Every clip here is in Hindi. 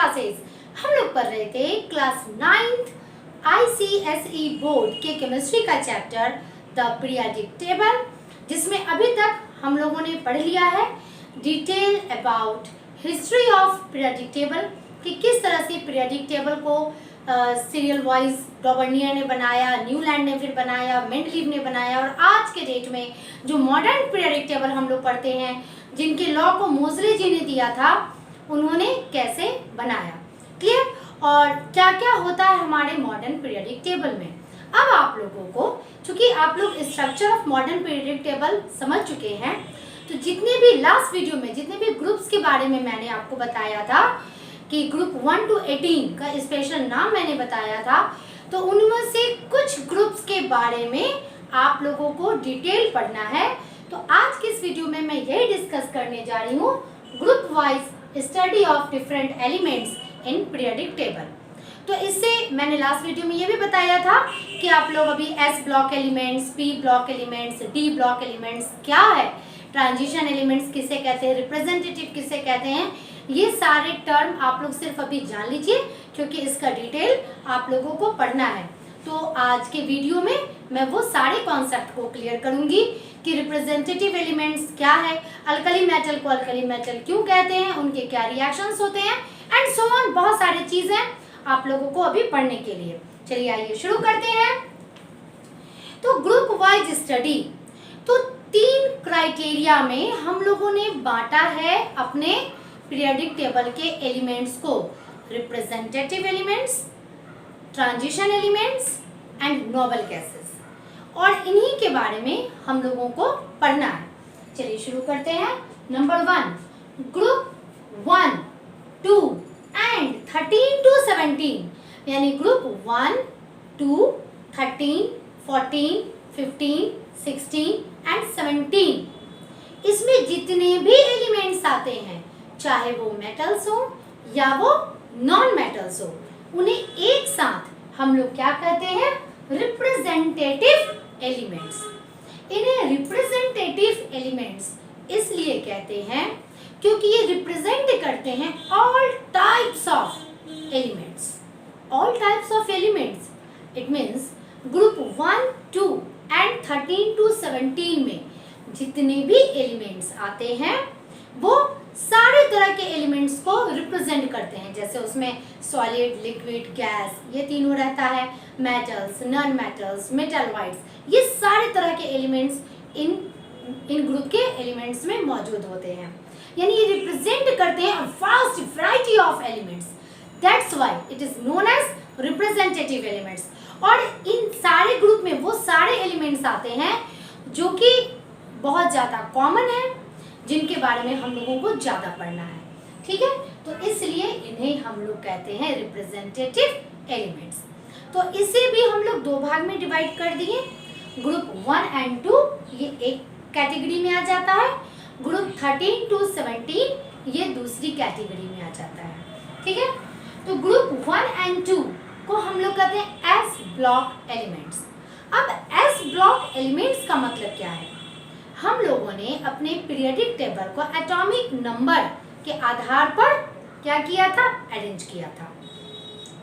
क्लासेस हम लोग पढ़ रहे थे क्लास 9th ICSE बोर्ड के केमिस्ट्री का चैप्टर द पीरियोडिक टेबल, जिसमें अभी तक हम लोगों ने पढ़ लिया है detail about history of periodic table कि किस तरह से पीरियोडिक टेबल को सीरियल वाइज डॉबर्नियर ने बनाया, न्यूलैंड ने फिर बनाया, मेंडलीव ने बनाया, और आज के डेट में जो मॉडर्न पीरियोडिक टेबल हम लोग पढ़ते हैं जिनके लॉ को मोजले जी ने दिया था उन्होंने कैसे बनाया। क्लियर? और क्या क्या होता है हमारे मॉडर्न पीरियोडिक टेबल में। अब आप लोगों को, चूंकि आप लोग structure of modern periodic table समझ चुके हैं, तो जितने भी लास्ट वीडियो में जितने भी ग्रुप्स के बारे में मैंने आपको बताया था कि ग्रुप 1 to 18 का स्पेशल नाम मैंने बताया था, तो उनमें से कुछ ग्रुप्स के बारे में आप लोगों को डिटेल पढ़ना है। तो आज के इस वीडियो में मैं यही डिस्कस करने जा रही हूँ group wise study of different elements in periodic table. तो इससे मैंने लास्ट वीडियो में ये भी बताया था कि आप लोग अभी S block elements, P block elements, D block elements क्या है, ट्रांजिशन एलिमेंट्स किसे कहते हैं, रिप्रेजेंटेटिव किसे कहते हैं, ये सारे टर्म आप लोग सिर्फ अभी जान लीजिए क्योंकि इसका डिटेल आप लोगों को पढ़ना है। तो आज के वीडियो में मैं वो सारे कॉन्सेप्ट को क्लियर करूंगी कि रिप्रेजेंटेटिव एलिमेंट्स क्या है, अल्कली मेटल को अल्कली मेटल क्यों कहते हैं, उनके क्या रिएक्शंस होते हैं, एंड सो ऑन। बहुत सारी चीजें आप लोगों को अभी पढ़ने के लिए। चलिए आइए शुरू करते हैं। तो ग्रुप वाइज स्टडी, तो 3 क्राइटेरिया में हम लोगों ने बांटा है अपने पीरियोडिक टेबल के एलिमेंट्स को, representative elements, transition elements and noble gases, और इन्हीं के बारे में हम लोगों को पढ़ना है। चलिए शुरू करते हैं। नंबर 1, ग्रुप 1, 2 एंड 13 to 17, यानी ग्रुप 1, 2, 13, 14, 15, 16 एंड 17, इसमें जितने भी एलिमेंट्स आते हैं चाहे वो मेटल्स हो या वो नॉन मेटल्स हो, उन्हें एक साथ हम लोग क्या कहते हैं, रिप्रेजेंटेटिव एलिमेंट्स। इन्हें रिप्रेजेंटेटिव एलिमेंट्स इसलिए कहते हैं क्योंकि ये रिप्रेजेंट करते हैं all types of elements. All types of elements it means group 1, 2 and 13 to 17 में जितने भी एलिमेंट्स आते हैं वो सारे तरह के एलिमेंट्स को रिप्रेजेंट करते हैं। जैसे उसमें सॉलिड, लिक्विड, गैस, ये तीनों रहता है, metals, non metals, metalloids, ये सारे तरह के एलिमेंट्स इन ग्रुप के एलिमेंट्स में मौजूद होते हैं। यानी ये रिप्रेजेंट करते हैं vast variety of elements, that's why it is known as representative elements. और इन सारे ग्रुप में वो सारे एलिमेंट्स आते हैं जो कि बहुत ज़्यादा कॉमन है, जिनके बारे में हम लोगों को ज़्यादा पढ़ना है। ठीक है, तो इसलिए इन्हें हम लोग कहते हैं रिप्रेजेंटेटिव एलिमेंट्स। तो इसे भी हम लोग 2 भाग में डिवाइड कर दिए। ग्रुप 1 एंड 2 ये एक कैटेगरी में आ जाता है, ग्रुप 13 to 17 ये दूसरी कैटेगरी में आ जाता है। ठीक है, तो ग्रुप 1 एंड 2 को हम लोग कहते हैं एस ब्लॉक एलिमेंट्स। अब एस ब्लॉक एलिमेंट्स का मतलब क्या है, हम लोगों ने अपने पीरियोडिक टेबल को एटॉमिक नंबर के आधार पर क्या किया था, अरेंज किया था।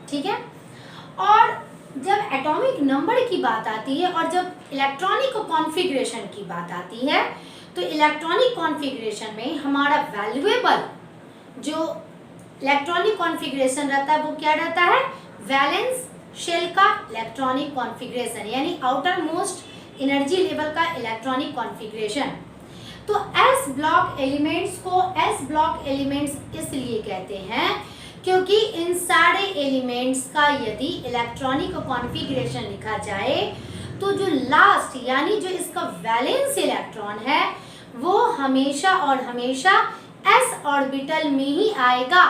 ठीक है, और जब एटॉमिक नंबर की बात आती है और जब इलेक्ट्रॉनिक कॉन्फ़िगरेशन की बात आती है, तो इलेक्ट्रॉनिक कॉन्फ़िगरेशन में हमारा वैल्यूएबल जो इलेक्ट्रॉनिक कॉन्फ़िगरेशन रहता है वो क्या रहता है, वैलेंस शेल का इलेक्ट्रॉनिक कॉन्फ़िगरेशन, यानी आउटर मोस्ट एनर्जी लेवल का इलेक्ट्रॉनिक कॉन्फ़िगरेशन। तो एस ब्लॉक एलिमेंट्स को एस ब्लॉक एलिमेंट्स इसलिए कहते हैं क्योंकि इन सारे एलिमेंट्स का यदि इलेक्ट्रॉनिक कॉन्फ़िगरेशन लिखा जाए तो जो लास्ट यानी जो इसका वैलेंस इलेक्ट्रॉन है वो हमेशा और हमेशा एस ऑर्बिटल में ही आएगा।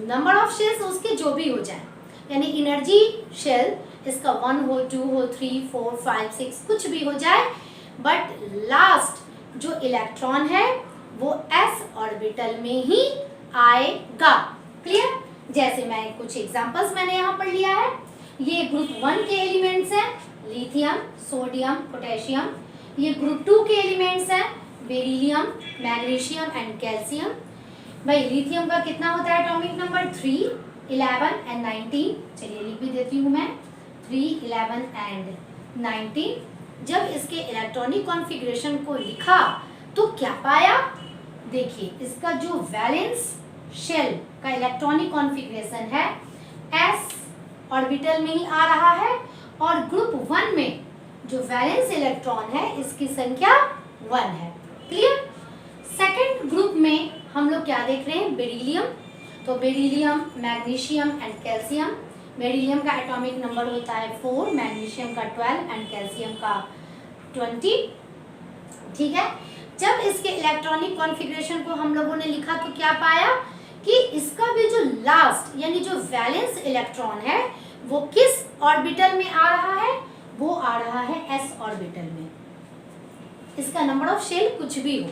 नंबर ऑफ शेल्स उसके जो भी हो जाए, यानी एनर्जी शेल इसका 1 हो, 2 हो, 3, 4, 5, 6 कुछ भी हो जाए, बट लास्ट जो इलेक्ट्रॉन है वो एस ऑर्बिटल में ही आएगा। क्लियर? जैसे मैं कुछ एग्जांपल्स मैंने यहाँ पर लिया है, ये ग्रुप 1 के एलिमेंट्स हैं, लिथियम, सोडियम, पोटेशियम। ये ग्रुप 2 के एलिमेंट्स हैं, बेरिलियम, मैग्नीशियम एंड कैल्शियम। भाई लिथियम का कितना होता है एटॉमिक नंबर 3, 11 एंड 19। चलिए लिख भी देती हूँ मैं 3, 11 एंड 19। जब इसके इलेक्ट्रॉनिक कॉन्फ़िगरेशन को लिखा तो क्या पाया, देखिए इसका जो वैलेंस शेल का इलेक्ट्रॉनिक कॉन्फ़िगरेशन है s ऑर्बिटल में ही आ रहा है और ग्रुप 1 में जो वैलेंस इलेक्ट्रॉन है इसकी संख्या 1 है। क्लियर। सेकंड ग्रुप में हम लोग क्या देख रहे हैं, बेरिलियम। तो beryllium, magnesium and calcium. Beryllium का एटॉमिक नंबर होता है 4, मैग्नीशियम का 12 एंड कैल्शियम का 20। ठीक है। जब इसके इलेक्ट्रॉनिक कॉन्फ़िगरेशन को हम लोगों ने लिखा तो क्या पाया कि इसका भी जो लास्ट यानी जो वैलेंस इलेक्ट्रॉन है वो किस ऑर्बिटल में आ रहा है, वो आ रहा है s ऑर्बिटल में। इसका नंबर ऑफ शेल कुछ भी हो।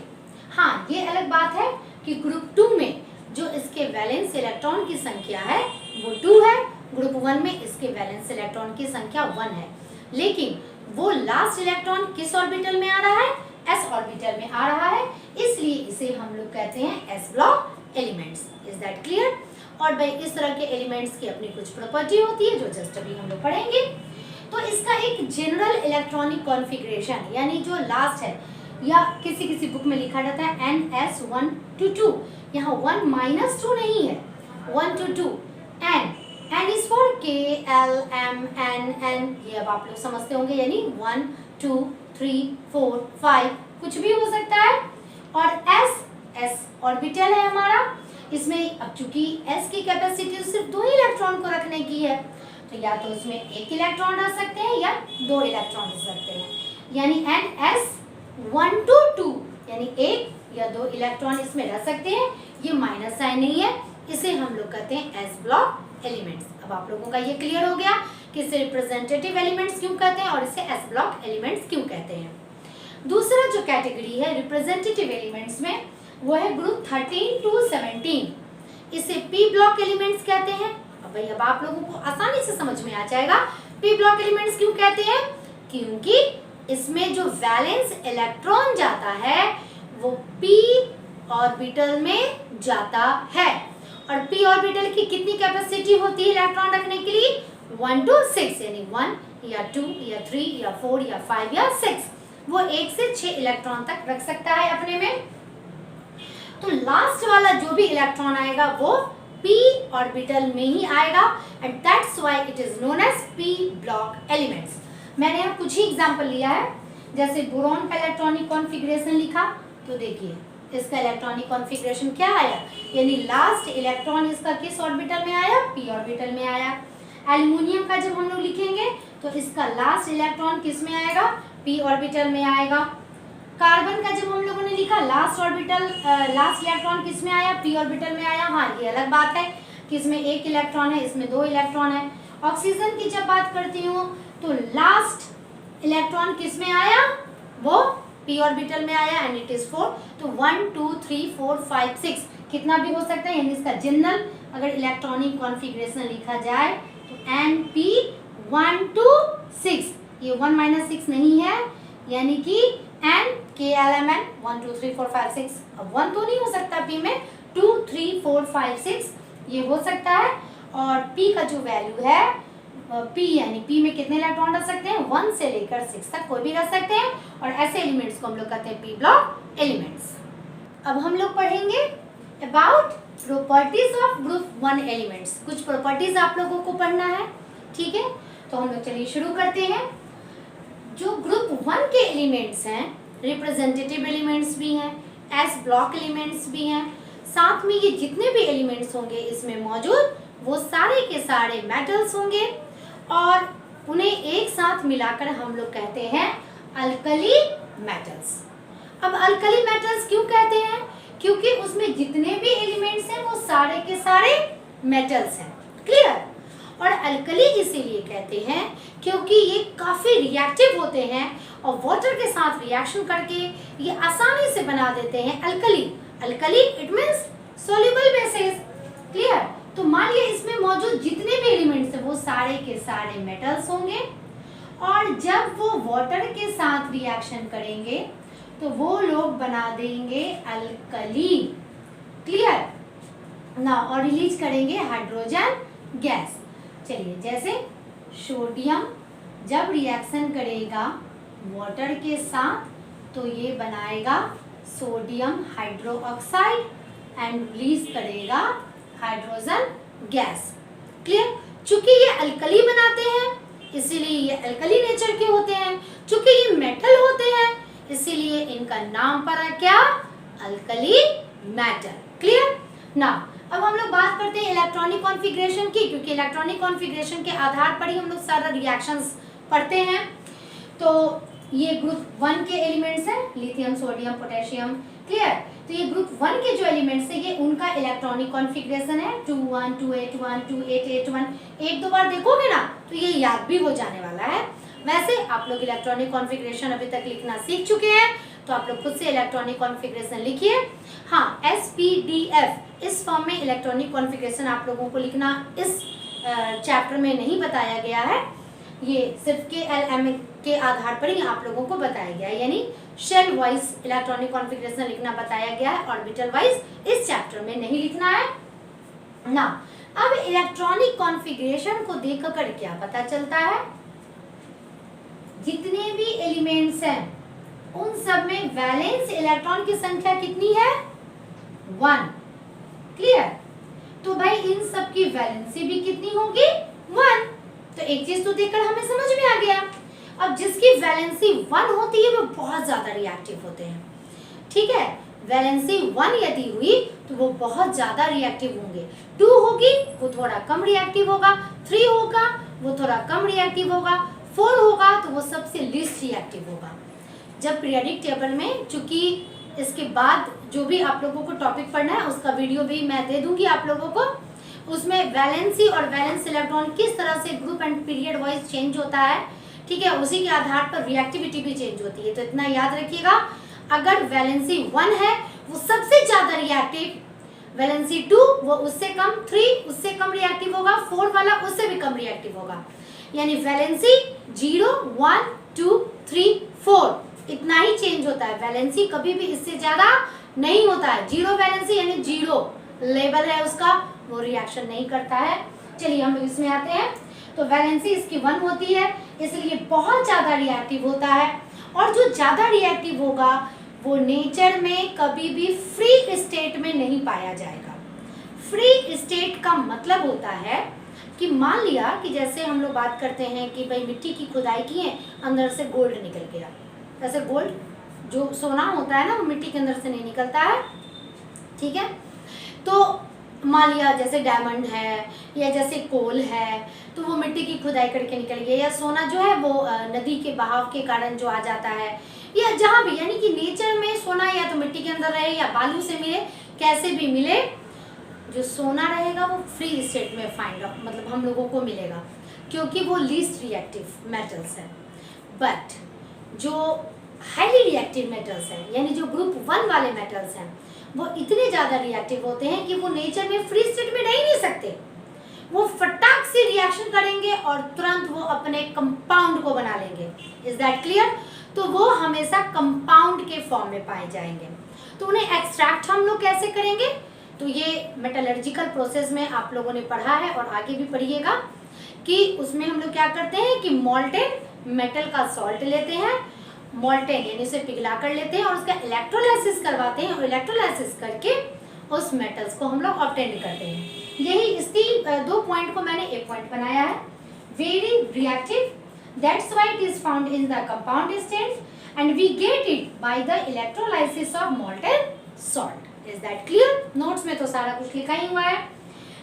हाँ, ये अलग बात है कि ग्रुप 2 में जो इसके वैलेंस इलेक्ट्रॉन की संख्या है वो 2 है, ग्रुप 1 में इसके वैलेंस इलेक्ट्रॉन की संख्या 1 है, लेकिन वो लास्ट इलेक्ट्रॉन किस ऑर्बिटल में आ रहा है, s ऑर्बिटल में आ रहा है, इसलिए इसे हम लोग कहते हैं s block elements. Is that clear. और भाई इस तरह के एलिमेंट्स की अपनी कुछ प्रॉपर्टी होती है जो जस्ट अभी हम लोग पढ़ेंगे। तो इसका एक जनरल इलेक्ट्रॉनिक कॉन्फ़िगरेशन यानी जो लास्ट है, या किसी किसी बुक में लिखा जाता है NS1 to 2, यहाँ 1 - 2 नहीं है, 1 to 2। N is for K L M N N, ये अब आप लोग समझते होंगे, यानी 1 2 3 4 5 कुछ भी हो सकता है। और S ऑर्बिटल है हमारा, इसमें अब चूंकि S की कैपेसिटी सिर्फ 2 इलेक्ट्रॉन को रखने की है, तो या तो इसमें 1 इलेक्ट्रॉन रख सकते हैं या 2 इलेक्ट्रॉन रख सकते हैं, यानी NS1 to 2 यानी 1 या 2 इलेक्ट्रॉन इसमें रख सकते हैं। ये माइनस साइन नहीं है, इसे हम लोग कहते हैं s ब्लॉक एलिमेंट्स। अब आप लोगों का ये क्लियर हो गया कि इसे रिप्रेजेंटेटिव एलिमेंट्स क्यों कहते हैं और इसे s ब्लॉक एलिमेंट्स क्यों कहते हैं। दूसरा जो कैटेगरी है रिप्रेजेंटेटिव एलिमेंट्स में, वो है ग्रुप 13 to 17, इसे p ब्लॉक एलिमेंट्स कहते हैं। अब भाई अब आप लोगों को आसानी से समझ में आ जाएगा p ब्लॉक एलिमेंट्स क्यों कहते हैं, क्योंकि इसमें जो वैलेंस इलेक्ट्रॉन जाता है वो p ऑर्बिटल में जाता है, और p ऑर्बिटल की कितनी कैपेसिटी होती है इलेक्ट्रॉन रखने के लिए, 1 to 6, यानी 1 या 2 या 3 या 4 या 5 या 6, वो 1 से 6 इलेक्ट्रॉन तक रख सकता है अपने में। तो लास्ट वाला जो भी इलेक्ट्रॉन आएगा वो p ऑर्बिटल में ही आएगा, and that's why it is known as p block elements. मैंने यहाँ कुछ ही एग्जांपल लिया है, जैसे बोरॉन का इलेक्ट्रॉनिक कॉन्फ़िगरेशन लिखा तो देखिए इसका इलेक्ट्रॉनिक कॉन्फ़िगरेशन क्या आया, यानी लास्ट इलेक्ट्रॉन इसका किस ऑर्बिटल में आया, p ऑर्बिटल में आया। एल्युमिनियम का जब हम लोग लिखेंगे तो इसका लास्ट इलेक्ट्रॉन किस में आएगा, p ऑर्बिटल में आएगा। कार्बन का जब हम लोगों ने लिखा लास्ट इलेक्ट्रॉन किस में आया, p ऑर्बिटल में आया। हाँ, ये अलग बात है कि इसमें 1 इलेक्ट्रॉन है, इसमें 2 इलेक्ट्रॉन है। ऑक्सीजन की जब बात करती हूँ तो लास्ट इलेक्ट्रॉन किस में आया, वो p ऑर्बिटल में आया, एंड इट इज 4। तो 1 2 3 4 5 6 कितना भी हो सकता है, यानी इसका जनरल अगर इलेक्ट्रॉनिक कॉन्फ़िगरेशन लिखा जाए तो NP 1 to 6, ये 1 - 6 नहीं है, यानी कि NKLMN 1 2 3 4 5 6। अब 1 तो नहीं हो सकता p में, 2 3 4 5 6 ये हो सकता है। और p का जो वैल्यू है p, यानी p में कितने इलेक्ट्रॉन रख सकते हैं, 1 से लेकर 6 तक कोई भी रख सकते हैं, और ऐसे एलिमेंट्स को हम लोग कहते हैं p ब्लॉक एलिमेंट्स। अब हम लोग पढ़ेंगे about properties of group 1 elements. कुछ प्रॉपर्टीज आप लोगों को पढ़ना है, ठीक है। तो हम लोग चलिए शुरू करते हैं। जो ग्रुप 1 के एलिमेंट्स हैं, रिप्रेजेंटेटिव एलिमेंट्स भी हैं, s ब्लॉक एलिमेंट्स भी हैं, साथ में ये जितने भी एलिमेंट्स होंगे इसमें मौजूद वो सारे के सारे मेटल्स होंगे, और उन्हें एक साथ मिलाकर हम लोग कहते हैं अल्कली मेटल्स। अब अल्कली मेटल्स क्यों कहते हैं, क्योंकि उसमें जितने भी एलिमेंट्स हैं वो सारे के सारे मेटल्स हैं। क्लियर। और अल्कली इसीलिए कहते हैं क्योंकि ये काफ़ी रिएक्टिव होते हैं और वाटर के साथ रिएक्शन करके ये आसानी से बना देते हैं alkali. Alkali it means soluble basis. Clear. तो मान लिया इसमें मौजूद जितने भी एलिमेंट्स हैं वो सारे के सारे मेटल्स होंगे, और जब वो वाटर के साथ रिएक्शन करेंगे तो वो लोग बना देंगे अल्कली। क्लियर। ना और रिलीज करेंगे हाइड्रोजन गैस। चलिए, जैसे सोडियम जब रिएक्शन करेगा वाटर के साथ तो ये बनाएगा सोडियम हाइड्रोक्साइड एंड रिलीज करेगा हाइड्रोजन गैस। क्लियर? चूंकि ये अल्कली बनाते हैं इसीलिए ये अल्कली नेचर के होते हैं, चूंकि ये मेटल होते हैं इसीलिए इनका नाम पड़ा क्या? Alkali metal. क्लियर ना? अब हम लोग बात करते हैं इलेक्ट्रॉनिक कॉन्फ़िगरेशन की, क्योंकि इलेक्ट्रॉनिक कॉन्फ़िगरेशन के आधार पर ही हम लोग सारा रिएक्शंस पढ़ते हैं। तो ये ग्रुप 1 के एलिमेंट्स हैं, लिथियम, सोडियम, पोटेशियम। क्लियर? तो ये ग्रुप 1 के जो एलिमेंट्स है ये उनका इलेक्ट्रॉनिक कॉन्फ़िगरेशन है 2,1, 2,8,1, 2,8,8,1। एक दो बार देखोगे ना तो ये याद भी हो जाने वाला है। वैसे आप लोग इलेक्ट्रॉनिक कॉन्फ़िगरेशन अभी तक लिखना सीख चुके हैं, तो आप लोग खुद से इलेक्ट्रॉनिक कॉन्फ़िगरेशन लिखिए। हाँ, SPDF इस फॉर्म में इलेक्ट्रॉनिक कॉन्फ़िगरेशन आप लोगों को लिखना इस चैप्टर में नहीं बताया गया है, ये सिर्फ KLM के आधार पर ही आप लोगों को बताया गया है, यानी शेल वाइज इलेक्ट्रॉनिक कॉन्फ़िगरेशन लिखना बताया गया है, ऑर्बिटल वाइज इस चैप्टर में नहीं लिखना है ना। अब इलेक्ट्रॉनिक कॉन्फ़िगरेशन को देखकर क्या पता चलता है? जितने भी एलिमेंट्स हैं उन सब में वैलेंस इलेक्ट्रॉन की संख्या कितनी है? 1। क्लियर? तो भाई इन सब की वैलेंसी भी कितनी होगी? 1। तो एक चीज तो देखकर हमें समझ में आ गया। अब जिसकी वैलेंसी 1 होती है वो बहुत ज्यादा रिएक्टिव होते हैं। ठीक है, वैलेंसी 1 यदि हुई तो वो बहुत ज्यादा रिएक्टिव होंगे। 2 होगी वो थोड़ा कम रिएक्टिव होगा, 3 होगा वो थोड़ा कम रिएक्टिव होगा, 4 होगा तो वो सबसे लीस्ट रिएक्टिव होगा। जब पीरियोडिक टेबल में, चूंकि इसके बाद जो भी आप लोगों को टॉपिक पढ़ना है उसका वीडियो भी मैं दे दूंगी आप लोगों को, उसमें वैलेंसी और वैलेंस इलेक्ट्रॉन किस तरह से group and period wise change होता है, ठीक है, उसी के आधार पर रिएक्टिविटी भी चेंज होती है। तो इतना याद रखिएगा, अगर वैलेंसी 1 है वो सबसे ज्यादा रिएक्टिव, वैलेंसी 2 वो उससे कम, 3 उससे कम रिएक्टिव होगा, 4 वाला उससे भी कम रिएक्टिव होगा। यानी वैलेंसी 0, 1, 2, 3, 4 इतना ही चेंज होता है। वैलेंसी कभी भी इससे ज्यादा नहीं होता है। 0 वैलेंसी यानी 0 लेवल है उसका, वो रिएक्शन नहीं करता है। चलिए हम लोग इसमें आते हैं। तो वैलेंसी इसकी 1 होती है, इसलिए बहुत ज्यादा रिएक्टिव होता है। और जो ज्यादा रिएक्टिव होगा वो नेचर में कभी भी फ्री स्टेट में नहीं पाया जाएगा। फ्री स्टेट का मतलब होता है कि मान लिया कि जैसे हम लोग बात करते हैं कि भाई मिट्टी की खुदाई की है, अंदर से गोल्ड निकल गया। वैसे गोल्ड जो सोना होता है ना वो मिट्टी के अंदर से नहीं निकलता है, ठीक है। तो मान लिया जैसे डायमंड है या जैसे कोल है तो वो मिट्टी की खुदाई करके निकल गया, या सोना जो है वो नदी के बहाव के कारण जो आ जाता है, या जहाँ भी, यानी कि नेचर में सोना या तो मिट्टी के अंदर रहे या बालू से मिले, कैसे भी मिले, जो सोना रहेगा वो फ्री स्टेट में फाइंड आउट मतलब हम लोगों को मिलेगा, क्योंकि वो लीस्ट रिएक्टिव मेटल्स है। बट जो हाईली रिएक्टिव मेटल्स हैं, यानी जो ग्रुप 1 वाले मेटल्स हैं, वो इतने ज्यादा रिएक्टिव होते हैं कि वो नेचर में फ्री स्टेट में रह ही नहीं सकते। वो फटाक से रिएक्शन करेंगे और तुरंत वो अपने कंपाउंड को बना लेंगे। Is that clear? तो वो हमेशा कंपाउंड के फॉर्म में पाए जाएंगे। तो उन्हें एक्सट्रैक्ट हम लोग कैसे करेंगे? तो ये मेटलर्जिकल प्रोसेस में आप लोगों ने पढ़ा है और आगे भी पढ़िएगा कि उसमें हम लोग क्या करते हैं कि मोल्टेन मेटल का सॉल्ट लेते हैं, मोल्टेन यानी उसे पिघला कर लेते हैं और उसका इलेक्ट्रोलाइसिस करवाते हैं, और इलेक्ट्रोलाइसिस करके उस मेटल्स को हम लोग ऑब्टेन करते हैं। यही इस 2 पॉइंट को मैंने एक पॉइंट बनाया है। Very reactive, that's why it is found in the compound state and we get it by the electrolysis of molten salt. Is that clear? Notes में तो सारा कुछ लिखा ही हुआ है।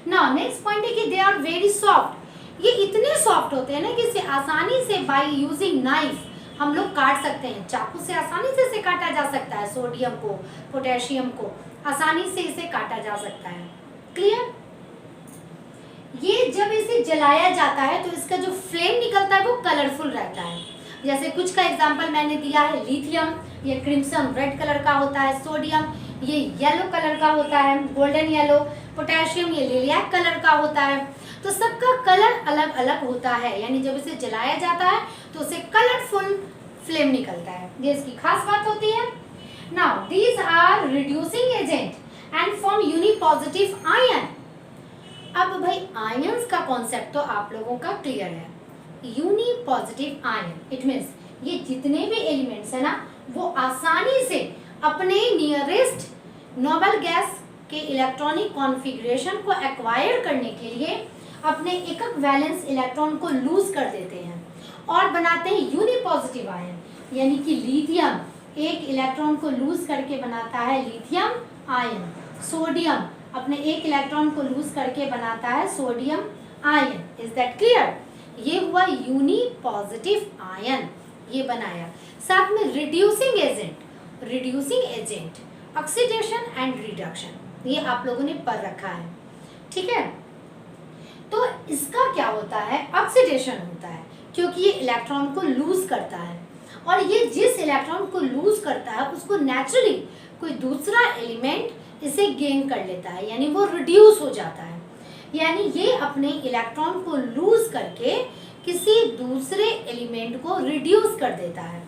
नाउ नेक्स्ट पॉइंट है कि दे आर वेरी सॉफ्ट। ये इतने सॉफ्ट होते हैं ना कि इसे आसानी से बाय यूजिंग नाइफ हम लोग काट सकते हैं। चाकू से आसानी से इसे काटा जा सकता है, सोडियम को, पोटेशियम को आसानी से इसे काटा जा सकता है। क्लियर? ये जब इसे जलाया जाता है तो इसका जो फ्लेम निकलता है वो कलरफुल रहता है। जैसे कुछ का एग्जांपल मैंने दिया है, लिथियम ये क्रिम्सन रेड कलर का होता है, सोडियम ये येलो कलर का होता है, गोल्डन येलो, पोटेशियम ये लिलियाक कलर का होता है। तो सबका कलर अलग अलग होता है, यानी जब इसे जलाया जाता है तो उसे कलरफुल फ्लेम निकलता है, ये इसकी खास बात होती है। Now these are reducing agent and form unipositive ion. अब भाई आयंस का कॉन्सेप्ट तो आप लोगों का क्लियर है। यूनिपॉजिटिव आयन इट मीन्स ये जितने भी एलिमेंट्स है ना वो आसानी से अपने नियरेस्ट नोबल गैस के इलेक्ट्रॉनिक कॉन्फ़िगरेशन को एक्वायर करने के लिए अपने एकक वैलेंस इलेक्ट्रॉन को लूज कर देते हैं और बनाते हैं यूनिपॉजिटिव आयन, यानी कि लिथियम एक इलेक्ट्रॉन को लूज करके बनाता है लिथियम आयन, सोडियम अपने एक इलेक्ट्रॉन को लूज करके बनाता है sodium ion. Is that clear? ये हुआ यूनिपॉजिटिव आयन, ये बनाया। साथ में reducing agent oxidation and reduction, ये आप लोगों ने पढ़ रखा है, ठीक है। तो इसका क्या होता है, ऑक्सीडेशन होता है क्योंकि ये इलेक्ट्रॉन को लूज करता है और ये जिस इलेक्ट्रॉन को लूज करता है उसको नेचुरली कोई दूसरा एलिमेंट इसे गेन कर लेता है, यानी वो रिड्यूस हो जाता है, यानी ये अपने इलेक्ट्रॉन को लूज करके किसी दूसरे एलिमेंट को रिड्यूस कर देता है।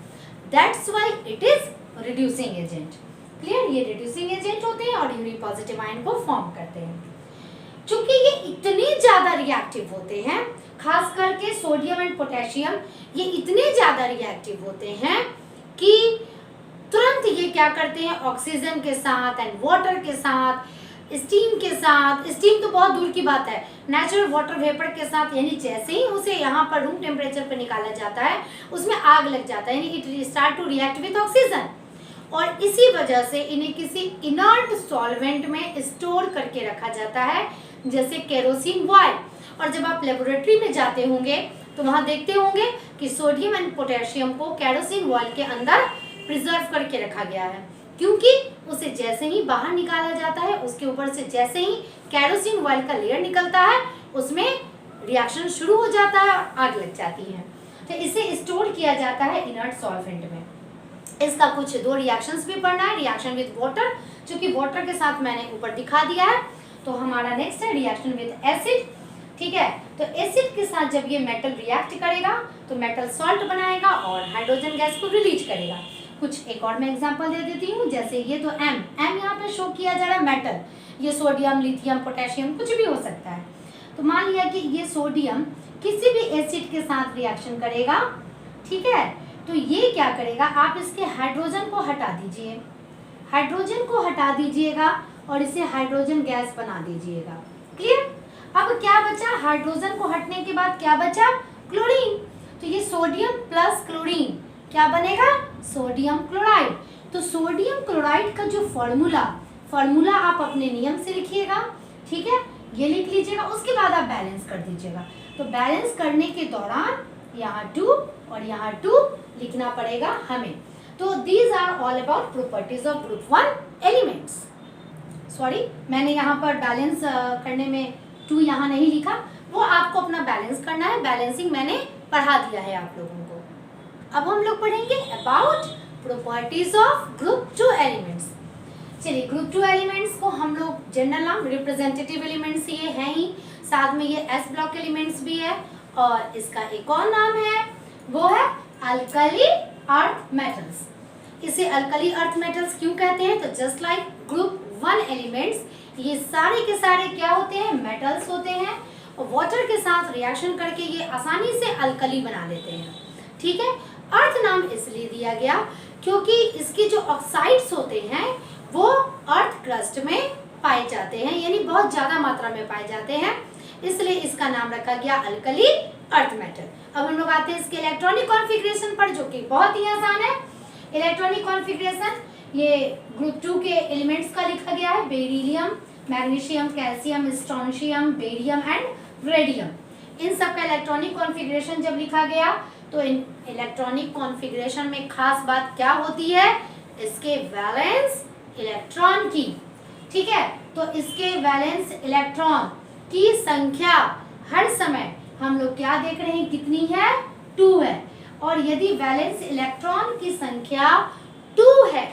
That's why it is reducing agent. Clear? ये रिड्यूसिंग एजेंट होते हैं और यूनिपॉजिटिव आयन को फॉर्म करते हैं। चूंकि ये इतने ज्यादा रिएक्टिव होते हैं, खास करके सोडियम एंड पोटेशियम ये इतने ज्यादा रिएक्टिव होते हैं कि तुरंत ये क्या करते हैं, ऑक्सीजन के साथ एंड वाटर के साथ, स्टीम के साथ, स्टीम तो बहुत दूर की बात है, नेचुरल वाटर वेपर के साथ, यानी जैसे ही उसे यहाँ पर रूम टेम्परेचर पर निकाला जाता है उसमें आग लग जाता है, यानी it start to react with oxygen. और इसी वजह से इन्हें किसी इनर्ट सॉल्वेंट में स्टोर करके रखा जाता है, जैसे केरोसिन ऑयल। और जब आप लेबोरेटरी में जाते होंगे तो वहां देखते होंगे कि सोडियम एंड पोटेशियम को केरोसिन ऑयल के अंदर प्रिजर्व करके रखा गया है, क्योंकि उसे जैसे ही बाहर निकाला जाता है उसके ऊपर से जैसे ही केरोसिन ऑयल का लेयर निकलता है उसमें रिएक्शन शुरू हो जाता है और आग लग जाती है। तो इसे स्टोर किया जाता है इनर्ट सॉल्वेंट में। इसका कुछ दो रिएक्शंस भी पढ़ना है, रिएक्शन विद वाटर, क्योंकि वाटर के साथ मैंने ऊपर दिखा दिया है। तो हमारा नेक्स्ट है रिएक्शन विद एसिड, ठीक है। तो एसिड के साथ जब ये मेटल रिएक्ट करेगा तो मेटल सॉल्ट बनाएगा और हाइड्रोजन गैस को रिलीज करेगा। कुछ एक और मैं एग्जांपल दे देती हूँ, जैसे ये तो एम यहाँ पे शो किया जा रहा है मेटल, ये सोडियम, लिथियम, पोटेशियम कुछ भी हो सकता है। तो मान लिया कि ये सोडियम किसी भी एसिड के साथ रिएक्शन करेगा, ठीक है। तो ये क्या करेगा, आप इसके हाइड्रोजन को हटा दीजिए, हाइड्रोजन को हटा दीजिएगा और इसे हाइड्रोजन गैस बना दीजिएगा। क्लियर? अब क्या बचा, हाइड्रोजन को हटने के बाद क्या बचा, क्लोरीन। तो ये सोडियम प्लस क्लोरीन क्या बनेगा, सोडियम क्लोराइड। तो सोडियम क्लोराइड का जो फॉर्मूला आप अपने नियम से लिखिएगा, ठीक है, ये लिख लीजिएगा। उसके बाद आप बैलेंस कर दीजिएगा। तो बैलेंस करने के दौरान यहाँ 2 और यहाँ 2 लिखना पड़ेगा हमें। तो these are all about properties of group 1 elements. Sorry, मैंने यहाँ पर बैलेंस करने में 2 यहाँ नहीं लिखा, वो आपको अपना बैलेंस करना है। बैलेंसिंग मैंने पढ़ा दिया है आप लोगों को। अब हम लोग पढ़ेंगे about properties of group 2 elements. चलिए, ग्रुप 2 एलिमेंट्स को हम लोग जनरल नाम रिप्रेजेंटेटिव एलिमेंट्स ये हैं ही, साथ में ये एस ब्लॉक एलिमेंट्स भी है, और इसका एक और नाम है वो है अल्कली अर्थ मेटल्स। इसे अल्कली अर्थ मेटल्स क्यों कहते हैं, तो जस्ट लाइक ग्रुप 1 एलिमेंट्स, ये सारे के सारे क्या होते हैं, मेटल्स होते हैं, और वाटर के साथ रिएक्शन करके ये आसानी से अल्कली बना लेते हैं, ठीक है। अर्थ नाम इसलिए दिया गया क्योंकि इसके जो ऑक्साइड्स होते हैं वो अर्थ क्रस्ट में पाए जाते हैं, यानी बहुत ज्यादा मात्रा में पाए जाते हैं, इसलिए इसका नाम रखा गया अल्कली अर्थ मेटल। अब हम लोग आते हैं इसके इलेक्ट्रॉनिक कॉन्फ़िगरेशन पर, जो कि बहुत ही आसान है। इलेक्ट्रॉनिक कॉन्फ़िगरेशन ये ग्रुप 2 के एलिमेंट्स का लिखा गया है, beryllium, magnesium, calcium, strontium, barium and radium. इन सब का इलेक्ट्रॉनिक कॉन्फ़िगरेशन जब लिखा गया तो इन इलेक्ट्रॉनिक कॉन्फ़िगरेशन में खास बात क्या होती है, इसके वैलेंस इलेक्ट्रॉन की, ठीक है। तो इसके वैलेंस इलेक्ट्रॉन की संख्या हर समय हम लोग क्या देख रहे हैं, कितनी है, 2 है। और यदि वैलेंस इलेक्ट्रॉन की संख्या 2 है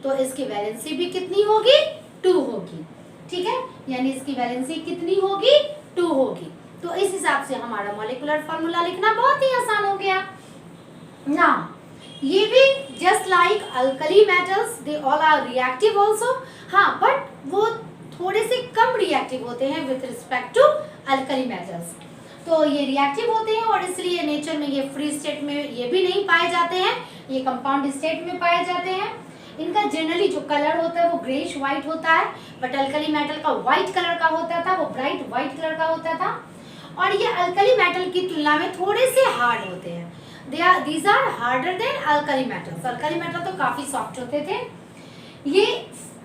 तो इसकी वैलेंसी भी कितनी होगी, 2 होगी, ठीक है। यानी इसकी वैलेंसी कितनी होगी, 2 होगी। तो इस हिसाब से हमारा मॉलिक्यूलर फॉर्मूला लिखना बहुत ही आसान हो गया ना। ये भी just like alkali metals, they all are reactive also. हाँ, बट थोड़े से कम रिएक्टिव होते हैं with respect to alkali metals. तो ये रिएक्टिव होते हैं और इसलिए नेचर में ये फ्री स्टेट में ये भी नहीं पाए जाते हैं, ये कंपाउंड स्टेट में पाए जाते हैं। इनका जनरली जो कलर होता है वो ग्रेइश व्हाइट होता है, बट अल्कली मेटल का व्हाइट कलर का होता था, वो ब्राइट व्हाइट कलर का होता था। और ये अल्कली मेटल की तुलना में थोड़े से हार्ड होते हैं। these are harder than alkali metals। Alkali metal तो काफी सॉफ्ट होते थे। ये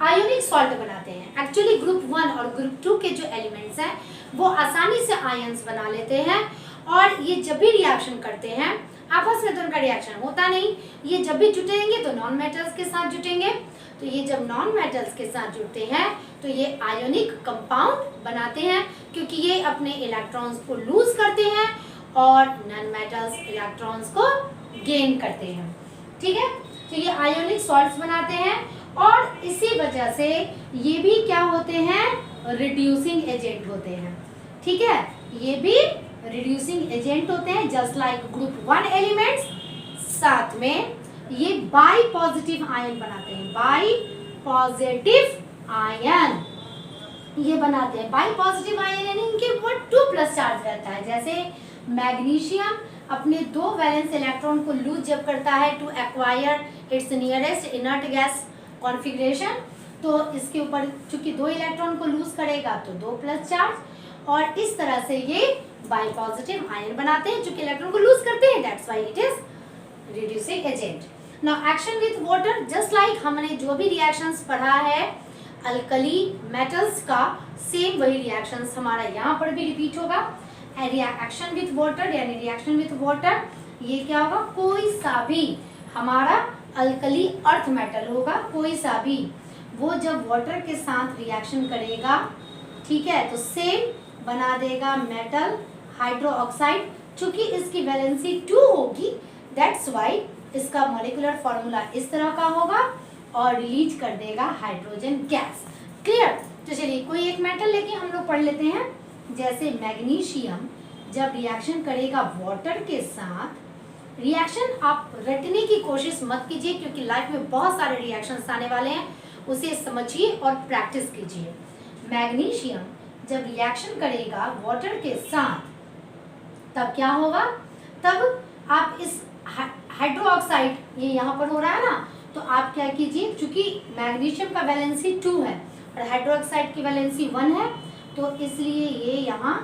आयोनिक सॉल्ट बनाते हैं। एक्चुअली ग्रुप 1 और ग्रुप 2 के जो एलिमेंट्स हैं वो आसानी से आयंस बना लेते हैं, और ये जब भी रिएक्शन करते हैं आपस में तो उनका रिएक्शन होता नहीं, ये जब भी जुटेंगे तो नॉन मेटल्स के साथ जुटेंगे। तो ये जब नॉन मेटल्स के साथ जुड़ते हैं तो ये आयोनिक कंपाउंड बनाते हैं, क्योंकि ये अपने इलेक्ट्रॉन्स को लूज करते हैं और नॉन मेटल्स इलेक्ट्रॉन्स को गेन करते हैं। ठीक है, तो ये आयोनिक सॉल्ट्स बनाते हैं, और इसी वजह से ये भी क्या होते हैं, रिड्यूसिंग एजेंट होते हैं। ठीक है, ये भी रिड्यूसिंग एजेंट होते हैं जस्ट लाइक ग्रुप 1 एलिमेंट्स। साथ में ये बाई पॉजिटिव आयन बनाते हैं, बाई पॉजिटिव आयन ये बनाते हैं। बाई पॉजिटिव आयन यानी इनके ऊपर 2+ चार्ज रहता है। जैसे मैग्नीशियम अपने 2 वैलेंस इलेक्ट्रॉन को लूज जब करता है to acquire its nearest inert gas configuration, तो इसके ऊपर चूंकि 2 इलेक्ट्रॉन को लूज करेगा तो 2+ चार्ज, और इस तरह से ये बाई पॉजिटिव आयन बनाते हैं चूंकि इलेक्ट्रॉन को लूज करते हैं, that's why it is reducing agent. Now action with water, just like हमने जो भी रिएक्शंस पढ़ा है अल्कली मेटल्स का, सेम वही रिएक्शंस हमारा यहाँ पर भी रिपीट होगा। रिएक्शन विद वाटर यानी रिएक्शन विद वाटर, ये क्या होगा, कोई सा भी हमारा अल्कली अर्थ मेटल होगा, कोई सा भी, वो जब वाटर के साथ रिएक्शन करेगा, ठीक है, तो सेम बना देगा मेटल हाइड्रोक्साइड। चूंकि इसकी वैलेंसी 2 होगी, दैट्स व्हाई इसका मॉलिक्यूलर फॉर्मूला इस तरह का होगा और रिलीज कर देगा हाइड्रोजन गैस। क्लियर? तो चलिए कोई एक मेटल लेके हम लोग पढ़ लेते हैं। जैसे मैग्नीशियम जब रिएक्शन करेगा वाटर के साथ, रिएक्शन आप रटने की कोशिश मत कीजिए क्योंकि लाइफ में बहुत सारे रिएक्शंस आने वाले हैं, उसे समझिए और प्रैक्टिस कीजिए। मैग्नीशियम जब रिएक्शन करेगा वाटर के साथ तब क्या होगा, तब आप इस हाइड्रोक्साइड, ये यहाँ पर हो रहा है ना, तो आप क्या कीजिए, चूंकि मैग्नीशियम का वैलेंसी 2 है और हाइड्रोक्साइड की वैलेंसी 1 है, तो इसलिए ये यहाँ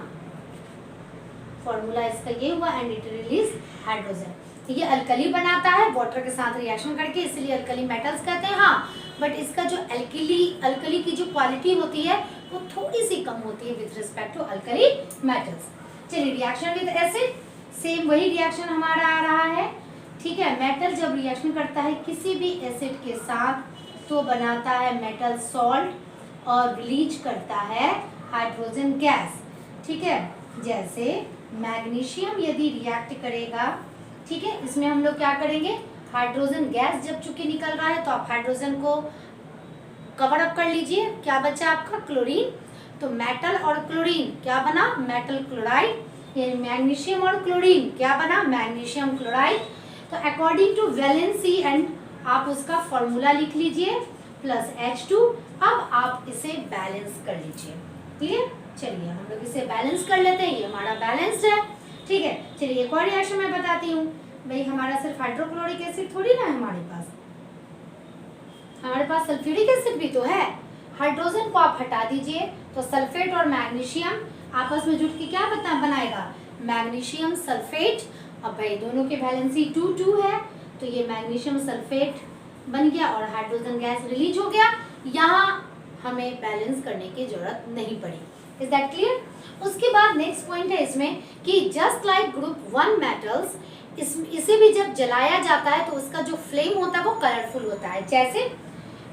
फॉर्मूला इसका ये हुआ एंड इट रिलीज हाइड्रोजन। ये अल्कली बनाता है वाटर के साथ रिएक्शन करके, इसलिए अल्कली मेटल्स कहते हैं। हाँ, बट इसका जो अल्कली की जो क्वालिटी होती है वो थोड़ी सी कम होती है with respect to alkali metals. चलिए रिएक्शन विद एसिड, सेम वही रिएक्शन हमारा आ रहा है। ठीक है, मेटल जब रिएक्शन करता है किसी भी एसिड के साथ तो बनाता है मेटल सॉल्ट और रिलीज करता है हाइड्रोजन गैस। ठीक है, जैसे मैग्नीशियम यदि रिएक्ट करेगा, ठीक है, इसमें हम लोग क्या करेंगे, हाइड्रोजन गैस जब चूंकि निकल रहा है तो आप हाइड्रोजन को कवर अप कर लीजिए। क्या बचा आपका, क्लोरीन। तो मेटल और क्लोरीन क्या बना, मेटल क्लोराइड, यानी मैग्नीशियम और क्लोरीन क्या बना, मैग्नीशियम क्लोराइड। तो अकॉर्डिंग टू वैलेंसी एंड आप उसका फॉर्मूला लिख लीजिए प्लस H2। अब आप इसे बैलेंस कर लीजिए। क्लियर? चलिए हम लोग इसे बैलेंस कर लेते हैं, ये हमारा बैलेंस्ड है। ठीक है, चलिए एक और रिएक्शन मैं बताती हूँ। भाई हमारा सिर्फ हाइड्रोक्लोरिक एसिड थोड़ी ना है हमारे पास सल्फ्यूरिक एसिड भी तो है। हाइड्रोजन को आप हटा दीजिए तो सल्फेट और मैग्नीशियम आपस में जुट के क्या बनाएगा, मैग्नीशियम सल्फेट। अब भाई दोनों की वैलेंसी 2 है, तो ये मैग्नीशियम सल्फेट बन गया और हाइड्रोजन गैस रिलीज हो गया। यहाँ हमें बैलेंस करने की जरूरत नहीं पड़ी। Is that clear? उसके बाद नेक्स्ट पॉइंट है इसमें कि जस्ट लाइक ग्रुप 1 मेटल्स, इसे भी जब जलाया जाता है तो उसका जो फ्लेम होता है वो कलरफुल होता है। जैसे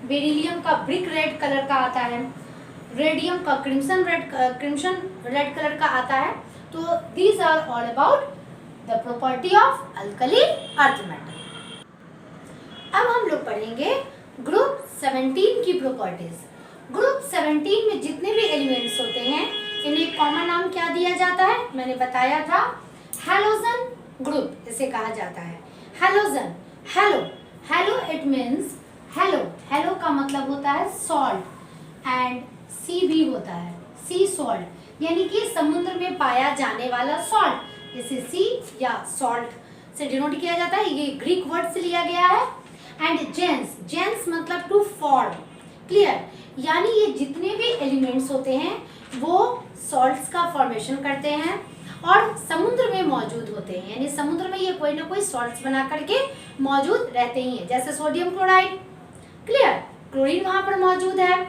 बेरिलियम का ब्रिक रेड कलर का आता है, रेडियम का क्रिम्सन रेड कलर का आता है। तो these are all about the property of alkali earth metal. अब हम लोग पढ़ेंगे ग्रुप 17 की प्रॉपर्टीज। ग्रुप 17 में जितने भी एलिमेंट्स होते हैं इन्हें कॉमन नाम क्या दिया जाता है, मैंने बताया था हैलोजन ग्रुप इसे कहा जाता है। Halogen, hello it means hello का मतलब होता है सॉल्ट एंड सी भी सॉल्ट, यानी कि समुद्र में पाया जाने वाला सॉल्ट, इसे सी या सॉल्ट से डिनोट किया जाता है। ये ग्रीक वर्ड से लिया गया है। एंड जेंस, जेंस मतलब टू फॉर्म, क्लियर, यानी ये जितने भी एलिमेंट्स होते हैं वो सॉल्ट्स का फॉर्मेशन करते हैं और समुद्र में मौजूद होते हैं, यानी समुद्र में ये कोई ना कोई सॉल्ट्स बना करके मौजूद रहते ही हैं, जैसे सोडियम क्लोराइड, क्लियर, क्लोरीन वहां पर मौजूद है।